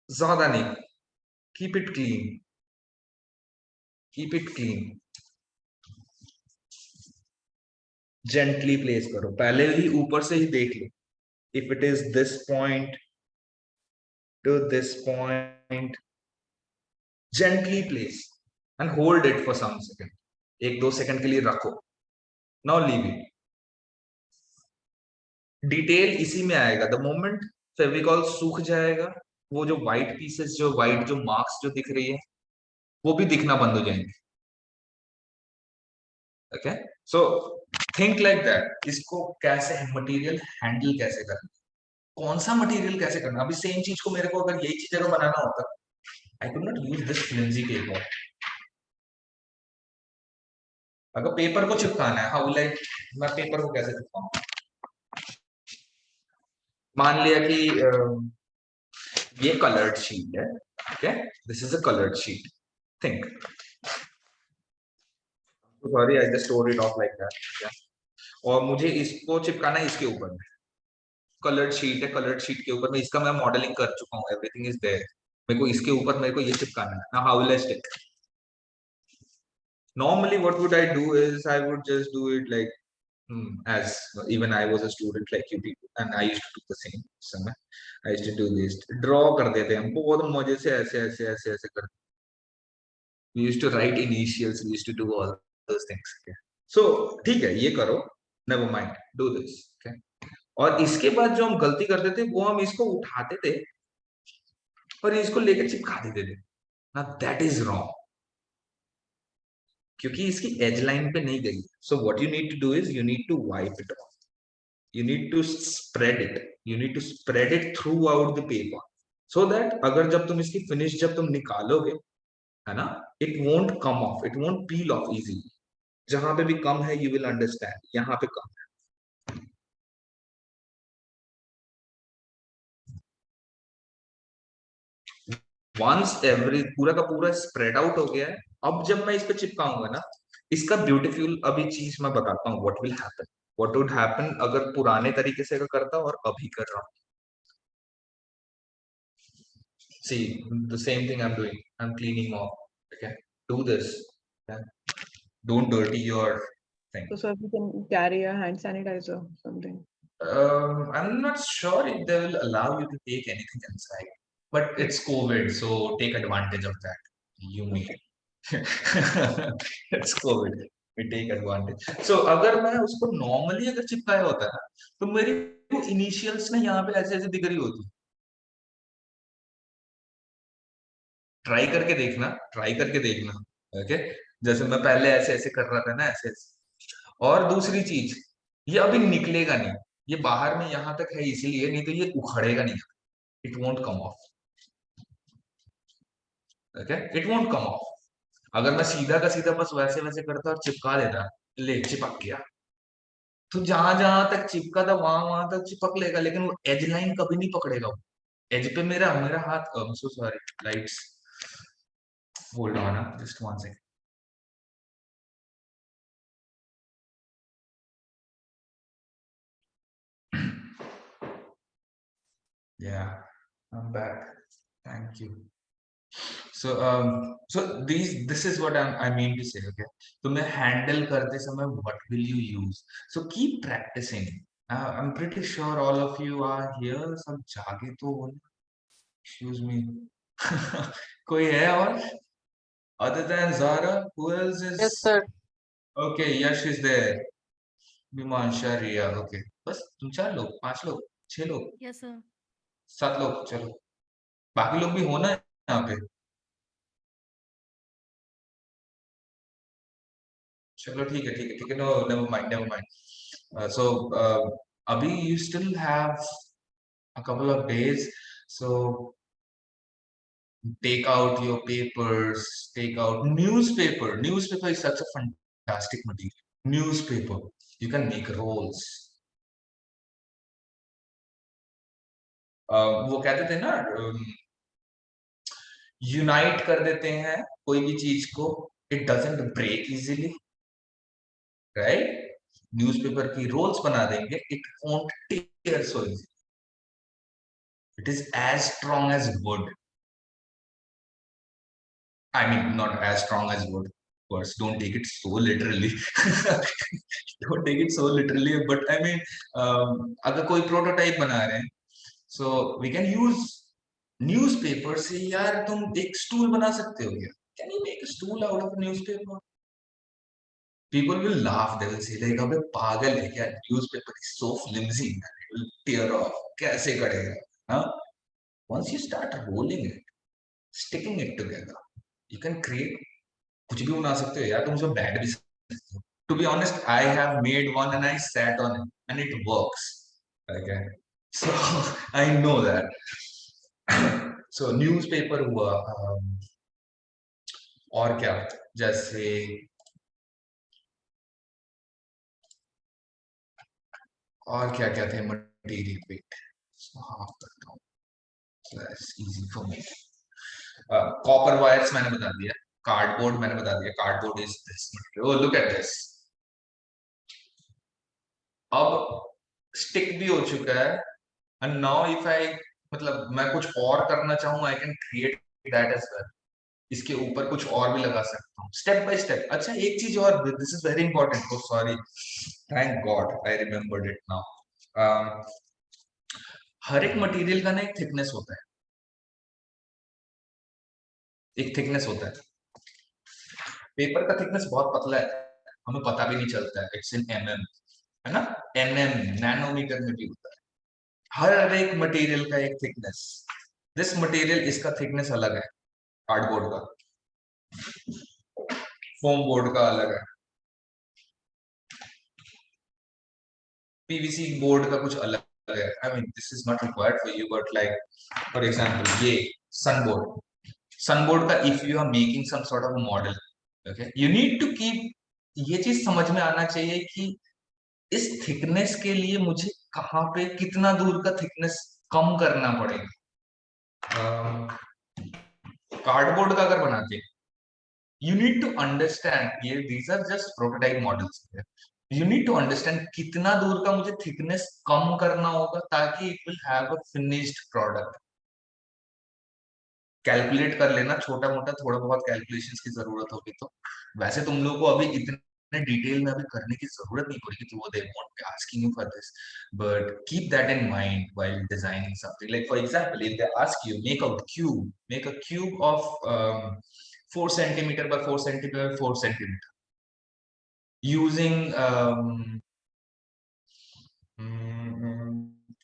ज्यादा नहीं. Keep it clean. Keep it clean. Gently place करो. पहले ही ऊपर से ही देख लो. If it is this point to this point, gently place and hold it for some second. 1-2 second के लिए रखो. Now leave it. डिटेल इसी में आएगा. द मोमेंट फेविकॉल सूख जाएगा, वो जो व्हाइट पीसेस, जो व्हाइट जो मार्क्स जो दिख रही है, वो भी दिखना बंद हो जाएंगे. Okay, so think like that. इसको कैसे मटेरियल हैंडल कैसे करना, कौन सा मटेरियल कैसे करना. अभी सेम चीज को मेरे को अगर यही चीज अगर बनाना होता, I could not use this flimsy paper. अगर पेपर को चिपकाना है, हाउ लाइक मैं पेपर को कैसे चिपकाऊं. मान लिया कि ये कलर्ड शीट है. Okay, this is a coloured sheet. Think, sorry I just store it off like that. और मुझे इसको चिपकाना है इसके ऊपर में. कलर्ड शीट है, कलर्ड शीट के ऊपर में इसका मैं मॉडलिंग कर चुका हूँ. Everything is there. मेरे को इसके ऊपर मेरे को ये चिपकाना है. Now how will I stick. Normally what would I do is I would just do it like as even I was a student like you people, and I used to do the same समय. I used to do this, draw कर देते हैं. हमको बहुत मजे से ऐसे ऐसे ऐसे ऐसे करते. We used to write initials, we used to do all those things. Okay? So ठीक है, ये करो. Never mind, do this. Okay? और इसके बाद जो हम गलती करते थे, वो हम इसको उठाते थे और इसको लेकर चिपका देते थे. Now that is wrong. क्योंकि इसकी एज लाइन पे नहीं गई. So what you need to do is you need to wipe it off. You need to spread it. You need to spread it throughout the paper, so that अगर जब तुम इसकी finish जब तुम निकालोगे, है ना, it won't come of, it won't peel of easily. जहां पे भी कम है यू विल अंडरस्टैंड, यहाँ पे कम है. वंस एवरी पूरा का पूरा स्प्रेड आउट हो गया है, अब जब मैं इस पे चिपकाऊंगा ना, इसका ब्यूटीफुल अभी चीज मैं बताता हूँ. What will happen, what would happen अगर पुराने तरीके से अगर करता और अभी कर रहा हूँ. See, the same thing I'm doing. I'm cleaning off. Okay, do this. Okay? Don't dirty your thing.
So, sir, we can carry a hand sanitizer, something.
I'm not sure if they will allow you to take anything inside, but it's COVID, so take advantage of that. You may. It's COVID. We take advantage. So अगर मैं उसको normally अगर चिपकाया होता है ना, तो मेरी initials ना यहाँ पे ऐसे ऐसे दिख रही होती. ट्राई करके देखना, ट्राई करके देखना. ओके, जैसे मैं पहले ऐसे ऐसे कर रहा था ना, ऐसे ऐसे. और दूसरी चीज, ये अभी निकलेगा नहीं. ये बाहर में यहाँ तक है इसीलिए, नहीं तो ये उखड़ेगा नहीं. It won't come of. Okay, it won't come of. अगर मैं सीधा का सीधा बस वैसे वैसे करता और चिपका देता, ले चिपक गया, तो जहां जहां तक चिपका था वहां वहां तक चिपक लेगा, लेकिन वो एज लाइन कभी नहीं पकड़ेगा. एज पे मेरा मेरा हाथ, so sorry, lights, hold on, just 1 second. Yeah, I'm back. Thank you. So this is what I mean to say. Okay, तो मैं handle करते समय what will you use? So keep practicing. I'm pretty sure all of you are here. सब जागे तो हो. Excuse me. कोई है और? Other than Zara, who else is?
Yes, sir.
Okay, Yash is there. Mimansha, Riya. Okay, बस तुम 4 लोग, 5 लोग, 6 लोग,
Yes, sir.
7 लोग, चलो. बाकी लोग भी होना है यहाँ पे. चलो ठीक है ठीक है ठीक है. No, never mind, never mind. So अभी you still have a couple of days, so take out your papers, take out newspaper. Newspaper is such a fantastic material. Newspaper, you can make rolls. वो कहते थे ना, unite कर देते हैं कोई भी चीज को, it doesn't break easily, right? Newspaper की रोल्स बना देंगे, it won't tear so easy, it is as strong as wood. I mean, not as strong as wood. Of course, don't take it so literally. Don't take it so literally. But I mean, अगर कोई prototype बना रहे हैं, so we can use newspaper से यार तुम एक stool बना सकते हो क्या? Can you make a stool out of a newspaper? People will laugh. They will say like, अबे पागल है क्या? Newspaper is so flimsy, man. It will tear off. कैसे करेगा? हाँ? Once you start rolling it, sticking it together, you can create कुछ भी बना सकते हो यार, तुम उसमें बैठ भी सकते हो. To be honest, I have made one and I sat on it and it works. Okay, so I know that. So newspaper हुआ, और क्या, जैसे और क्या क्या थे मटेरियल पे. हाफ करता हूँ, that's easy for me. Copper wires मैंने बता दिया, कार्डबोर्ड मैंने बता दिया, cardboard is this material. Oh look at this. अब स्टिक भी हो चुका है, एंड नाउ इफ आई, मतलब मैं कुछ और करना चाहूँ, I can create that as well. इसके ऊपर कुछ और भी लगा सकता हूँ, स्टेप बाय स्टेप. अच्छा, एक चीज और, this is very important. Oh sorry, thank God I remembered it now. हर एक मटेरियल का ना एक थिकनेस होता है, एक थिकनेस होता है. पेपर का थिकनेस बहुत पतला है, हमें पता भी नहीं चलता है, इट्स इन एमएम, है ना? एनएम, नैनोमीटर में भी होता है. हर एक मटेरियल का एक थिकनेस. दिस मटेरियल, इसका थिकनेस अलग है, कार्डबोर्ड का, फोम बोर्ड का अलग है, पीवीसी बोर्ड का कुछ अलग है. I mean this is not required for you, but like for example ये सनबोर्ड. सनबोर्ड का if you are making some sort of model, okay, you need to keep, ये चीज समझ में आना चाहिए कि इस थिकनेस के लिए मुझे कहाँ पे कितना दूर का थिकनेस कम करना पड़ेगा. कार्डबोर्ड का अगर बनाते हैं, you need to understand, ये these are just prototype models. You need to understand कितना दूर का मुझे thickness कम करना होगा ताकि it will have a finished product. Calculate कर लेना, छोटा मोटा थोड़ा बहुत कैलकुलेशंस की जरूरत होगी तो. वैसे तुम लोगों को अभी इतने डिटेल में अभी करने की जरूरत नहीं पड़ेगी, तो वो they won't be asking you for this, but keep that in mind while designing something. Like for example, if they ask you make a cube of 4 centimeter by 4 centimeter by 4 centimeter using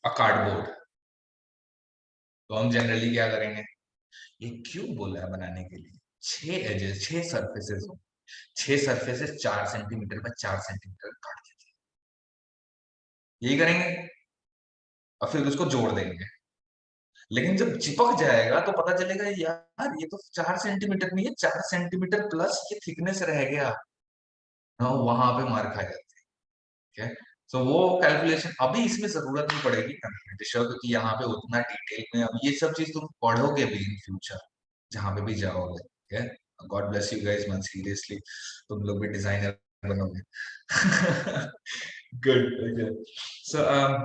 a cardboard, तो हम generally क्या करेंगे, ये cube बोला है बनाने के लिए, 6 एजेस, 6 सरफेसेस हो, 6 सरफेसेस 4 सेंटीमीटर बाय 4 सेंटीमीटर काट देते हैं, यही करेंगे और फिर उसको जोड़ देंगे. लेकिन जब चिपक जाएगा तो पता चलेगा यार ये तो 4 सेंटीमीटर नहीं है, 4 सेंटीमीटर प्लस ये थिकनेस रह गया. वहां पे मार खा जाते हैं. सो वो कैलकुलेशन अभी इसमें जरूरत नहीं पड़ेगी, क्योंकि यहाँ पे उतना डिटेल में अब ये सब चीज तुम पढ़ोगे भी इन फ्यूचर जहां पे भी जाओगे. ठीक है, गॉड ब्लेस यू गाइस, मन सीरियसली तुम लोग भी डिजाइनर बनोगे. Good. Okay, so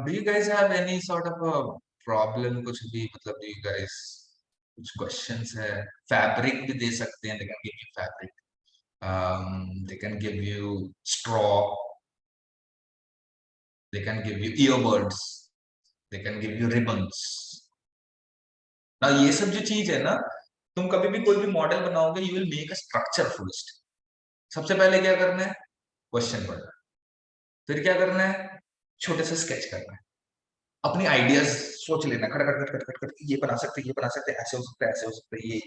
do you guys have any sort of a problem, कुछ भी, मतलब डू यू गाइस कुछ क्वेश्चंस है? फैब्रिक भी दे सकते हैं, they can give you fabric, they can give you straw, they can give you earbuds, they can give you ribbons. ना ये सब जो चीज है ना, तुम कभी भी कोई भी मॉडल बनाओगे, you will make a structure first. सबसे पहले क्या करना है, क्वेश्चन पढ़ना है. फिर क्या करना है, छोटे से स्केच करना है, अपनी आइडियाज सोच लेना, खट खट खट खट खट, ये बना सकते, ये बना सकते, ऐसे हो सकता है, ऐसे हो सकता है, ये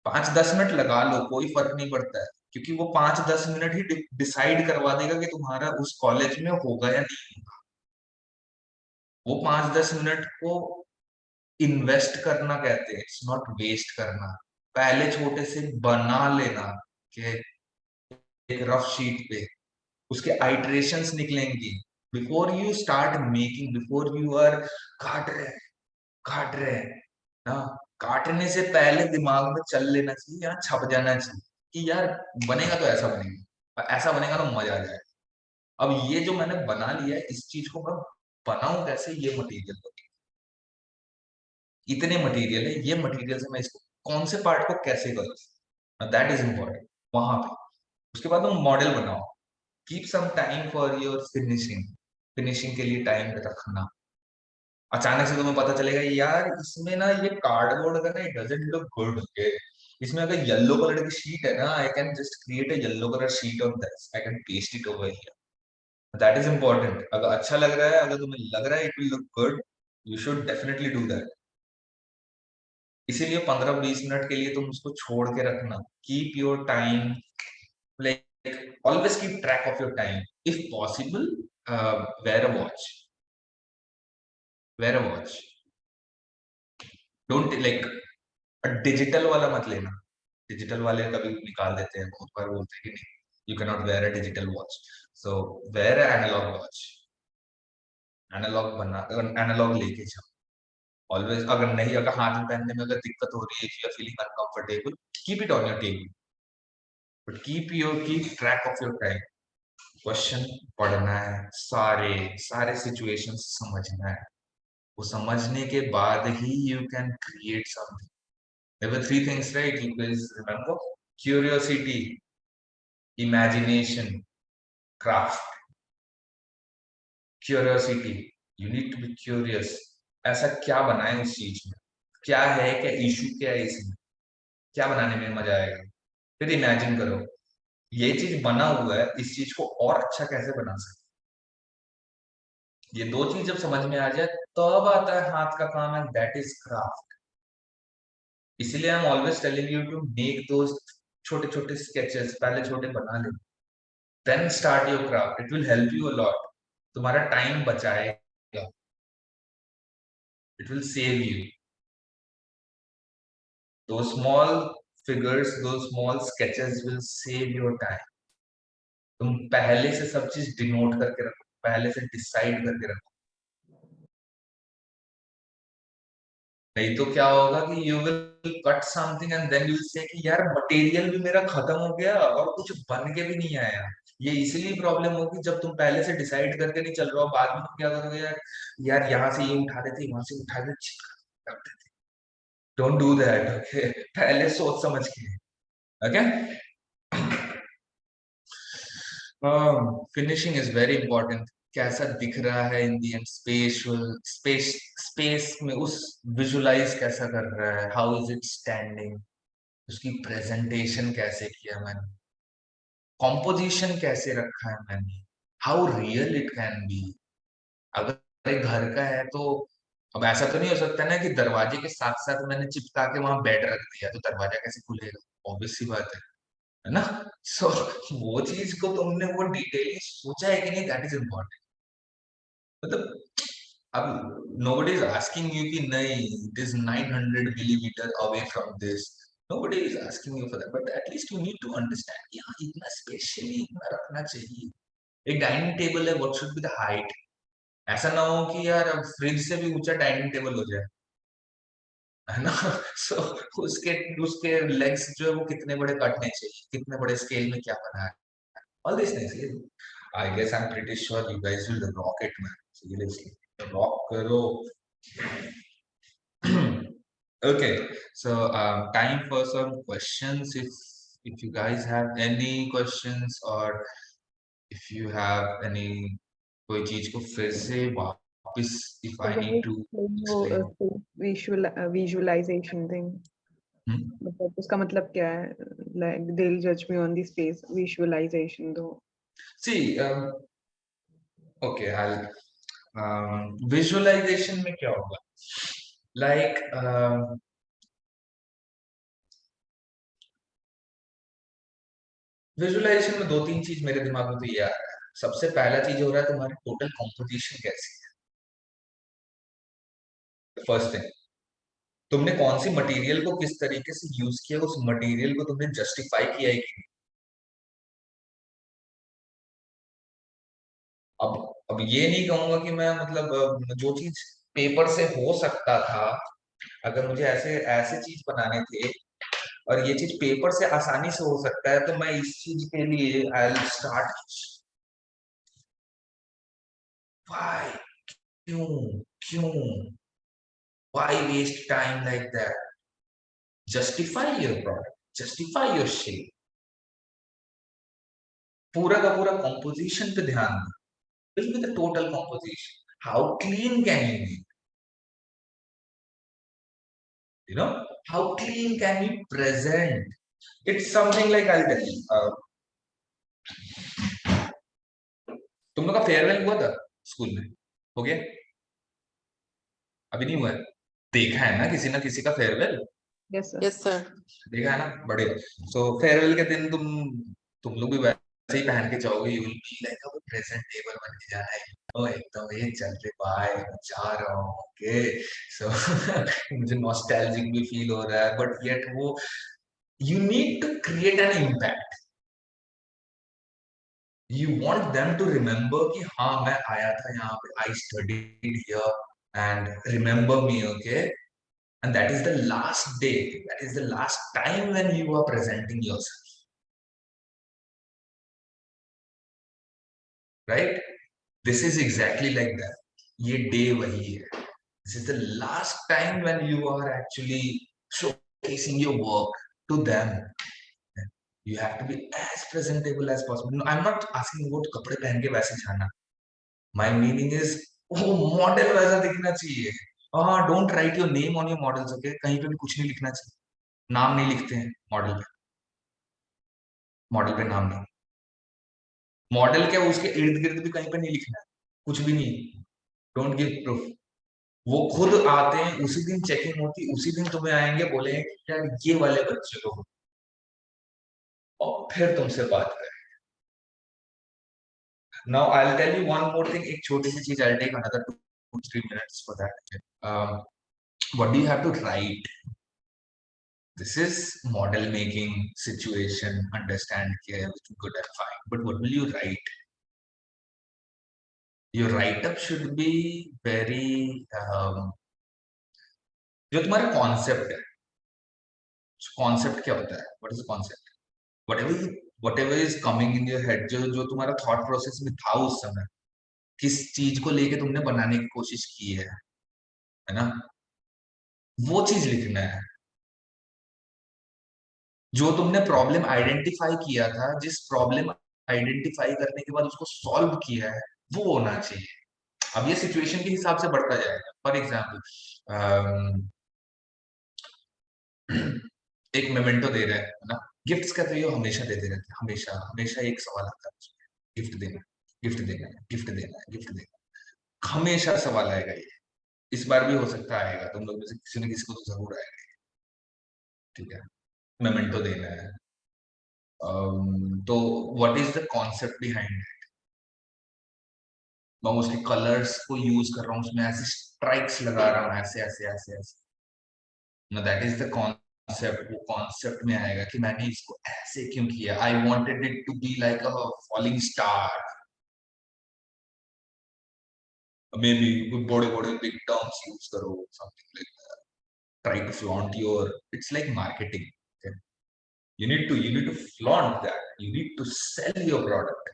5-10 मिनट लगा लो, कोई फर्क नहीं पड़ता है, क्योंकि वो 5-10 मिनट ही डिसाइड करवा देगा कि तुम्हारा उस कॉलेज में होगा या नहीं होगा. वो 5-10 मिनट को इन्वेस्ट करना कहते हैं, इट्स नॉट वेस्ट करना। पहले छोटे से बना लेना कि एक रफ शीट पे उसके आइटरेशंस निकलेंगी। Before you start making, before you are काट रहे ना, काटने से पहले दिमाग में चल लेना चाहिए, यहाँ छप जाना चाहिए कि यार बनेगा तो ऐसा बनेगा, ऐसा बनेगा तो मजा आ जाएगा। अब ये जो मैंने बना लिया है, इस चीज को मैं बनाऊं कैसे, ये मटेरियल, इतने मटेरियल है, ये मटेरियल से मैं इसको कौन से पार्ट को कैसे करूँ, दैट इज इम्पोर्टेंट। वहां पे उसके बाद तुम मॉडल बनाओ, keep some time for your finishing, finishing के लिए टाइम रखना। अचानक से तुम्हें पता चलेगा यार इसमें ना ये कार्डबोर्ड का ना it doesn't look good, okay, इसमें अगर येलो कलर की शीट है ना, I can just create a yellow colour sheet of this, I can paste it over here. That is important. अगर अच्छा लग रहा है, अगर तुम्हें लग रहा है it will look good, you should definitely do that. इसीलिए 15-20 मिनट के लिए तुम उसको छोड़ के रखना। Keep your time, like always keep track of your time, if possible wear a watch, wear a watch, don't like digital वाला मत लेना। डिजिटल वाले कभी निकाल देते हैं, बहुत बार बोलते हैं कि नहीं, you can not wear a digital watch, so wear a analogue watch. Analogue बना, एनालॉग लेके जाओ ऑलवेज। अगर नहीं, अगर हाथ में पहनने में अगर दिक्कत हो रही है, if you are feeling uncomfortable, keep it on your table, but keep track of your time. Question पढ़ना है, सारे सारे सिचुएशंस समझना है, वो समझने के बाद ही you can create something. There were three things, right? You guys remember? Curiosity, imagination, craft. Curiosity. You need to be curious. ऐसा क्या बनाए उस चीज में, क्या है, क्या इशू क्या है इसमें, क्या बनाने में मजा आएगा। फिर इमेजिन करो ये चीज बना हुआ है, इस चीज को और अच्छा कैसे बना सकते। ये दो चीज जब समझ में आ जाए तब आता है हाथ का काम, है दैट इज क्राफ्ट। इसीलिए I am always telling you to make those छोटे छोटे स्केचेस, पहले छोटे बना ले, then start your craft, it will help you a lot. तुम्हारा टाइम बचाएगा, it will save you. Two small figures, two small sketches will save your time. तुम पहले से सब चीज डिनोट करके रखो, पहले से डिसाइड करके रखो, नहीं तो क्या होगा कि you will cut something and then you will say कि यार मटेरियल भी मेरा खत्म हो गया और कुछ बन के भी नहीं आया। ये इसलिए प्रॉब्लम होगी जब तुम पहले से डिसाइड करके नहीं चल रहे हो, बाद में तुम क्या करोगे, यार यार यहाँ से ये उठा देते, वहां से उठा देते। डोंट डू दैट, ओके, पहले सोच समझ के, okay. Finishing is very important. कैसा दिख रहा है इन दी एंड, स्पेस में उस विजुलाइज कैसा कर रहा है, हाउ इज इट स्टैंडिंग, उसकी प्रेजेंटेशन कैसे किया मैंने, कॉम्पोजिशन कैसे रखा है मैंने, how real it can B. अगर एक घर का है तो अब ऐसा तो नहीं हो सकता ना कि दरवाजे के साथ साथ मैंने चिपका के वहां बेड रख दिया, तो दरवाजा कैसे खुलेगा, ऑब्वियस सी बात है ना। सो वो चीज को तुमने वो डिटेली सोचा है कि नहीं, दैट इज इम्पोर्टेंट। मतलब अब nobody is asking you कि नहीं it is 900 millimeter away from this, nobody is asking you for that, but at least you need to understand कि हाँ इतना स्पेशली इतना रखना चाहिए। एक डाइनिंग टेबल है, what should be the height, ऐसा ना हो कि यार अब फ्रिज से भी ऊंचा डाइनिंग टेबल हो जाए, है ना। सो उसके उसके लेग्स जो है वो कितने बड़े काटने चाहिए, कितने बड़े स्केल में क्या बना है, all these things. I guess I'm pretty sure you guys will rock it, man. Seriously, rock karo. Okay, so time for some questions. If you guys have any questions or if you have any कोई चीज को फिर से वापस if I need to explain.
Visualisation thing, मतलब उसका मतलब क्या है, लाइक दे विल जज me on the space, visualisation दो।
See, okay, I'll visualization में क्या होगा, like विजुअलाइजेशन में दो तीन चीज मेरे दिमाग में तो ये आ रहा है। सबसे पहला चीज हो रहा है तुम्हारी टोटल कॉम्पोजिशन कैसी है, फर्स्ट थिंग। तुमने कौन सी मटेरियल को किस तरीके से यूज किया, उस मटेरियल को तुमने जस्टिफाई किया है कि अब ये नहीं कहूंगा कि मैं मतलब जो चीज पेपर से हो सकता था, अगर मुझे ऐसे ऐसे चीज बनाने थे और ये चीज पेपर से आसानी से हो सकता है, तो मैं इस चीज के लिए आई विल स्टार्ट व्हाई, क्यों क्यों, why waste time like that, justify your product, justify your shape, पूरा का पूरा कंपोजिशन पे ध्यान दो, with the total composition, how clean can you make, you know, how clean can you present. It's something like, I'll tell you, तुम लोग का farewell हुआ था स्कूल में, हो गया? अभी नहीं हुआ है? देखा है ना किसी का farewell?
Yes, sir.
Yes, sir.
देखा है ना, बढ़िया। सो फेयरवेल के दिन तुम लोग भी वैसे ही पहन के जाओगे, you will be like a presentable बन के जाना है, ओ एकदम ये चल रहे बाय जा रहा हूँ, ओके। सो मुझे नॉस्टैल्जिक भी फील हो रहा है, बट येट वो you need to create an impact. You want them to remember कि हाँ मैं आया था यहाँ पे, I studied here and remember me, okay? And that is the last day, that is the last time when you are presenting yourself, right? This is exactly like that. ये day वही है. This is the last time when you are actually showcasing your work to them. You have to be as presentable as possible. No, I'm not asking about कपड़े पहन के वैसे जाना. My meaning is वो model वैसा दिखना चाहिए. हाँ, don't write your name on your models, okay? कहीं पे भी कुछ नहीं लिखना चाहिए. नाम नहीं लिखते हैं मॉडल पे नाम नहीं. मॉडल क्या, उसके इर्द गिर्द भी कहीं पे नहीं लिखना है, कुछ भी नहीं. Don't give proof. वो खुद आते हैं, उसी दिन चेकिंग होती, उसी दिन तुम्हें आएंगे, बोलेंगे यार ये वाले बच्चे लोग, और फिर तुमसे बात करें. Now I'll tell you one more thing. एक छोटी सी चीज, I'll take another 2-3 minutes for that. What do you have to write? This is model making situation. Understand? Everything good and fine. But what will you write? Your write-up should be very जो तुम्हारा concept है. Concept क्या होता है? What is the concept? Whatever is coming in your head, जो तुम्हारा thought process में था उस समय, किस चीज को लेके तुमने बनाने की कोशिश की है ना, वो चीज लिखना है. जो तुमने प्रॉब्लम आइडेंटिफाई किया था, जिस प्रॉब्लम आइडेंटिफाई करने के बाद उसको सॉल्व किया है, वो होना चाहिए. अब ये सिचुएशन के हिसाब से बढ़ता जाएगा. फॉर एग्जाम्पल, एक मेमेंटो दे रहा है ना, गिफ्ट्स का तो ये हमेशा देते रहते हैं, हमेशा हमेशा एक सवाल आता है, गिफ्ट देना, गिफ्ट देना, गिफ्ट देना, गिफ्ट देना, हमेशा सवाल आएगा ये. इस बार भी हो सकता है आएगा, तुम लोग में से किसी न किसी को तो जरूर आएगा. ठीक है, मेमेंटो देना है. तो what is the concept behind it? मैं उसके कलर्स को यूज कर रहा हूँ, उसमें ऐसे स्ट्राइक्स लगा रहा हूँ, ऐसे ऐसे ऐसे ऐसे. ना दैट इज द कॉन्सेप्ट. वो कॉन्सेप्ट में आएगा कि मैंने इसको ऐसे क्यों किया. I wanted it to be like a falling star. Maybe बड़े बड़े बिग टर्म्स यूज करो, something like that. Try to flaunt your, it's like marketing. You need to flaunt that. You need to sell your product.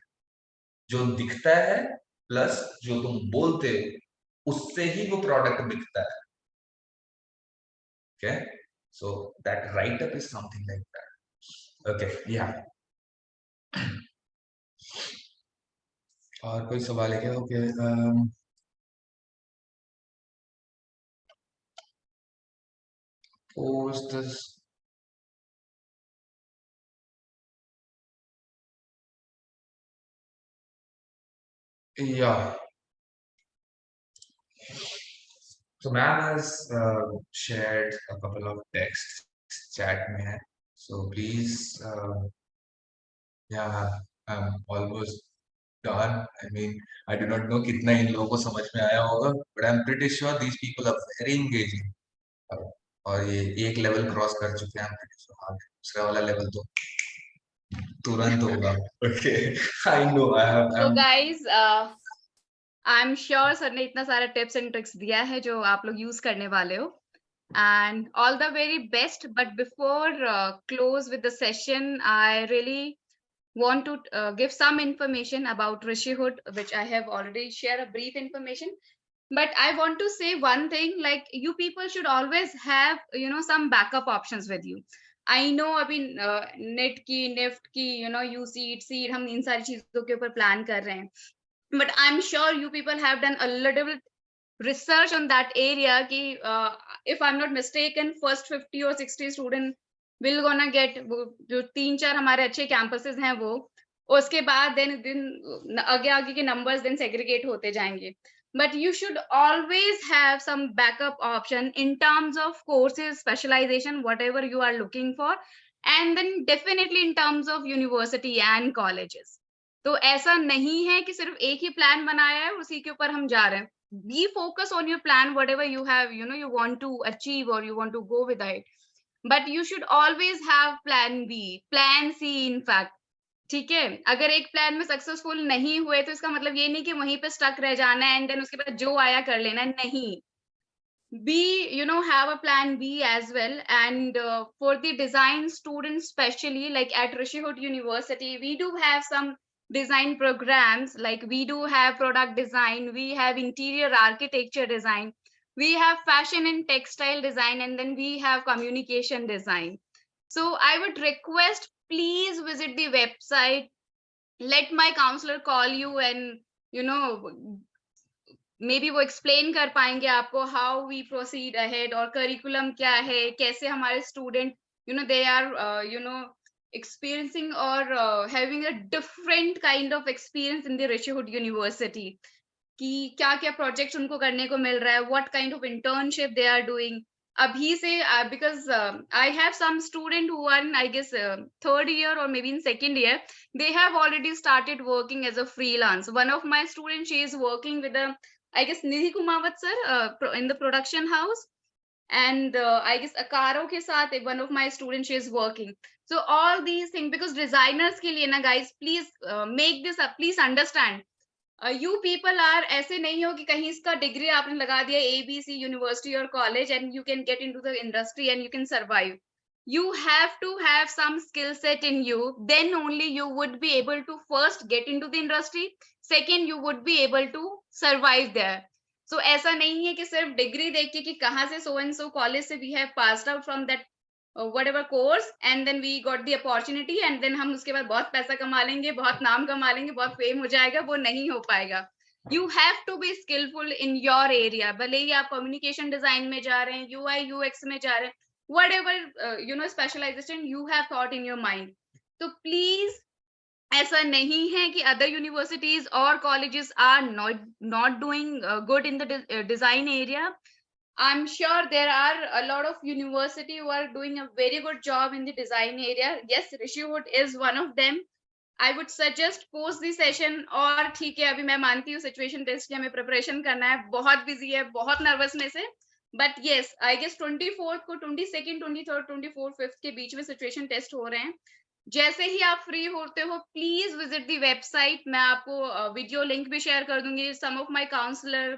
जो दिखता है plus जो तुम बोलते हो, उससे ही वो प्रोडक्ट बिकता है. Okay, so that write up is something like that. Okay, yeah. और कोई सवाल है क्या? Okay, post this. Yeah. So ma'am has shared a couple of texts chat में है. So please, yeah, I'm almost done. I mean, I do not know कितना इन लोगों को समझ में आया होगा, but I'm pretty sure these people are very engaging. और ये एक लेवल क्रॉस कर चुके हैं हम, दूसरा वाला लेवल तो तुरंत होगा। Okay, I know I
So
have
guys, I'm sure sir ने इतना सारा टिप्स एंड ट्रिक्स दिया है जो आप लोग यूज करने वाले हो. And all the very best. But before close with the session, I really want to give some information about Rishihood, which I have already shared a brief information. But I want to say one thing, like you people should always have, some backup options with you. I know अभी net की NIFT की you seat हम इन सारी चीजों के ऊपर plan कर रहे हैं. But I'm sure you people have done a little bit research on that area ki, if I'm not mistaken, first 50 or 60 student will gonna get जो 3-4 हमारे अच्छे campuses हैं वो, उसके बाद then आगे आगे के numbers then segregate होते जाएंगे. But you should always have some backup option in terms of courses, specialization, whatever you are looking for, and then definitely in terms of university and colleges. तो ऐसा नहीं है कि सिर्फ एक ही प्लान बनाया है उसी के ऊपर हम जा रहे हैं. Be focused on your plan, whatever you have, you want to achieve or you want to go with it. But you should always have plan B, plan C in fact. ठीक है, अगर एक प्लान में successful नहीं हुए तो इसका मतलब ये नहीं कि वहीं पे स्टक रह जाना है एंड देन उसके बाद जो आया कर लेना. नहीं, be have a plan B as well. And for the design students, especially like at Rishihood University, we do have some design programs. Like we do have product design, we have interior architecture design, we have fashion and textile design, and then we have communication design. So I would request, please visit the website, let my counselor call you, and maybe वो explain कर पाएंगे आपको how we proceed ahead और curriculum क्या है, कैसे हमारे student they are experiencing or having a different kind of experience in the Rishihood University. कि क्या क्या प्रोजेक्ट्स उनको करने को मिल रहा है, what kind of internship they are doing अभी से. Because I have some student who are in I guess third year और maybe in second year, they have already started working as a freelance. One of my students, she is working with a, I guess, Nidhi Kumawat sir, in the production house. And I guess Akaro ke saath one of my students, she is working. So all these things, because designers ke liye na guys, please make this up, please understand. You people are ऐसे नहीं हो कि कहीं इसका degree आपने लगा दिया ABC university और college and you can get into the industry and you can survive. You have to have some skill set in you, then only you would be able to first get into the industry, second you would be able to survive there. So ऐसा नहीं है कि सिर्फ degree देख के कि कहाँ से so and so college से we have passed out from that whatever course and then we got the opportunity and then हम उसके बाद बहुत पैसा कमा लेंगे, बहुत नाम कमा लेंगे, बहुत फेम हो जाएगा. वो नहीं हो पाएगा. You have to be skillful in your area. भले ही आप communication design में जा रहे हैं, UI UX में जा रहे हैं, whatever specialization you have thought in your mind. तो please ऐसा नहीं है कि other universities or colleges are not doing good in the design area. I'm sure there are a lot of university who are doing a very good job in the design area. Yes, Rishihood is one of them. I would suggest post the session. और ठीक है, अभी मैं मानती हूँ situation test की हमें preparation करना है, बहुत बिजी है, बहुत नर्वसनेस है. But yes, I guess 24th को 22nd 23rd 24th 5th के बीच में सिचुएशन टेस्ट हो रहे हैं. जैसे ही आप फ्री होते हो प्लीज विजिट दी वेबसाइट. मैं आपको वीडियो लिंक भी शेयर कर दूंगी. Some of my counsellor,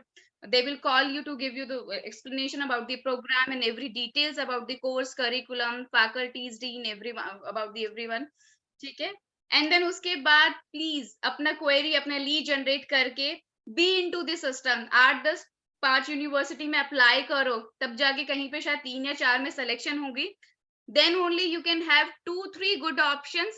they will call you to give you the explanation about the program and every details about the course, curriculum, faculties, dean, everyone, about the everyone. ठीक है. And then उसके बाद please अपना query, अपना lead generate करके be into the system. 8-10-5 university में apply करो, तब जाके कहीं पे शायद 3 या 4 में सिलेक्शन होगी. then only you can have 2-3 good options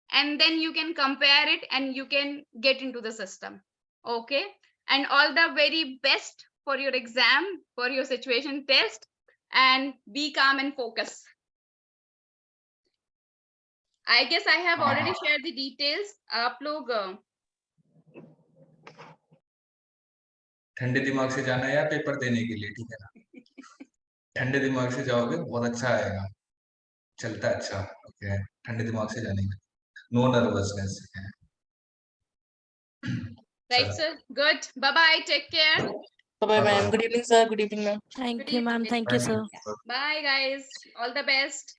and then you can compare it and you can get into the system. Okay, and all the very best for your exam, for your situation test, and be calm and focus. I guess I have already shared the details. आप लोग
ठंडे दिमाग से जाना है या paper देने के लिए, ठीक है ना? ठंडे दिमाग से जाओगे बहुत अच्छा आएगा, चलता है अच्छा. ओके, ठंडे दिमाग से जाने का, no nervousness.
right sir, good, bye bye, take care.
Bye-bye, ma'am. Good evening, sir. Good evening, ma'am.
Thank
Good
you, ma'am.
evening.
Thank you, sir.
Bye, guys. All the best.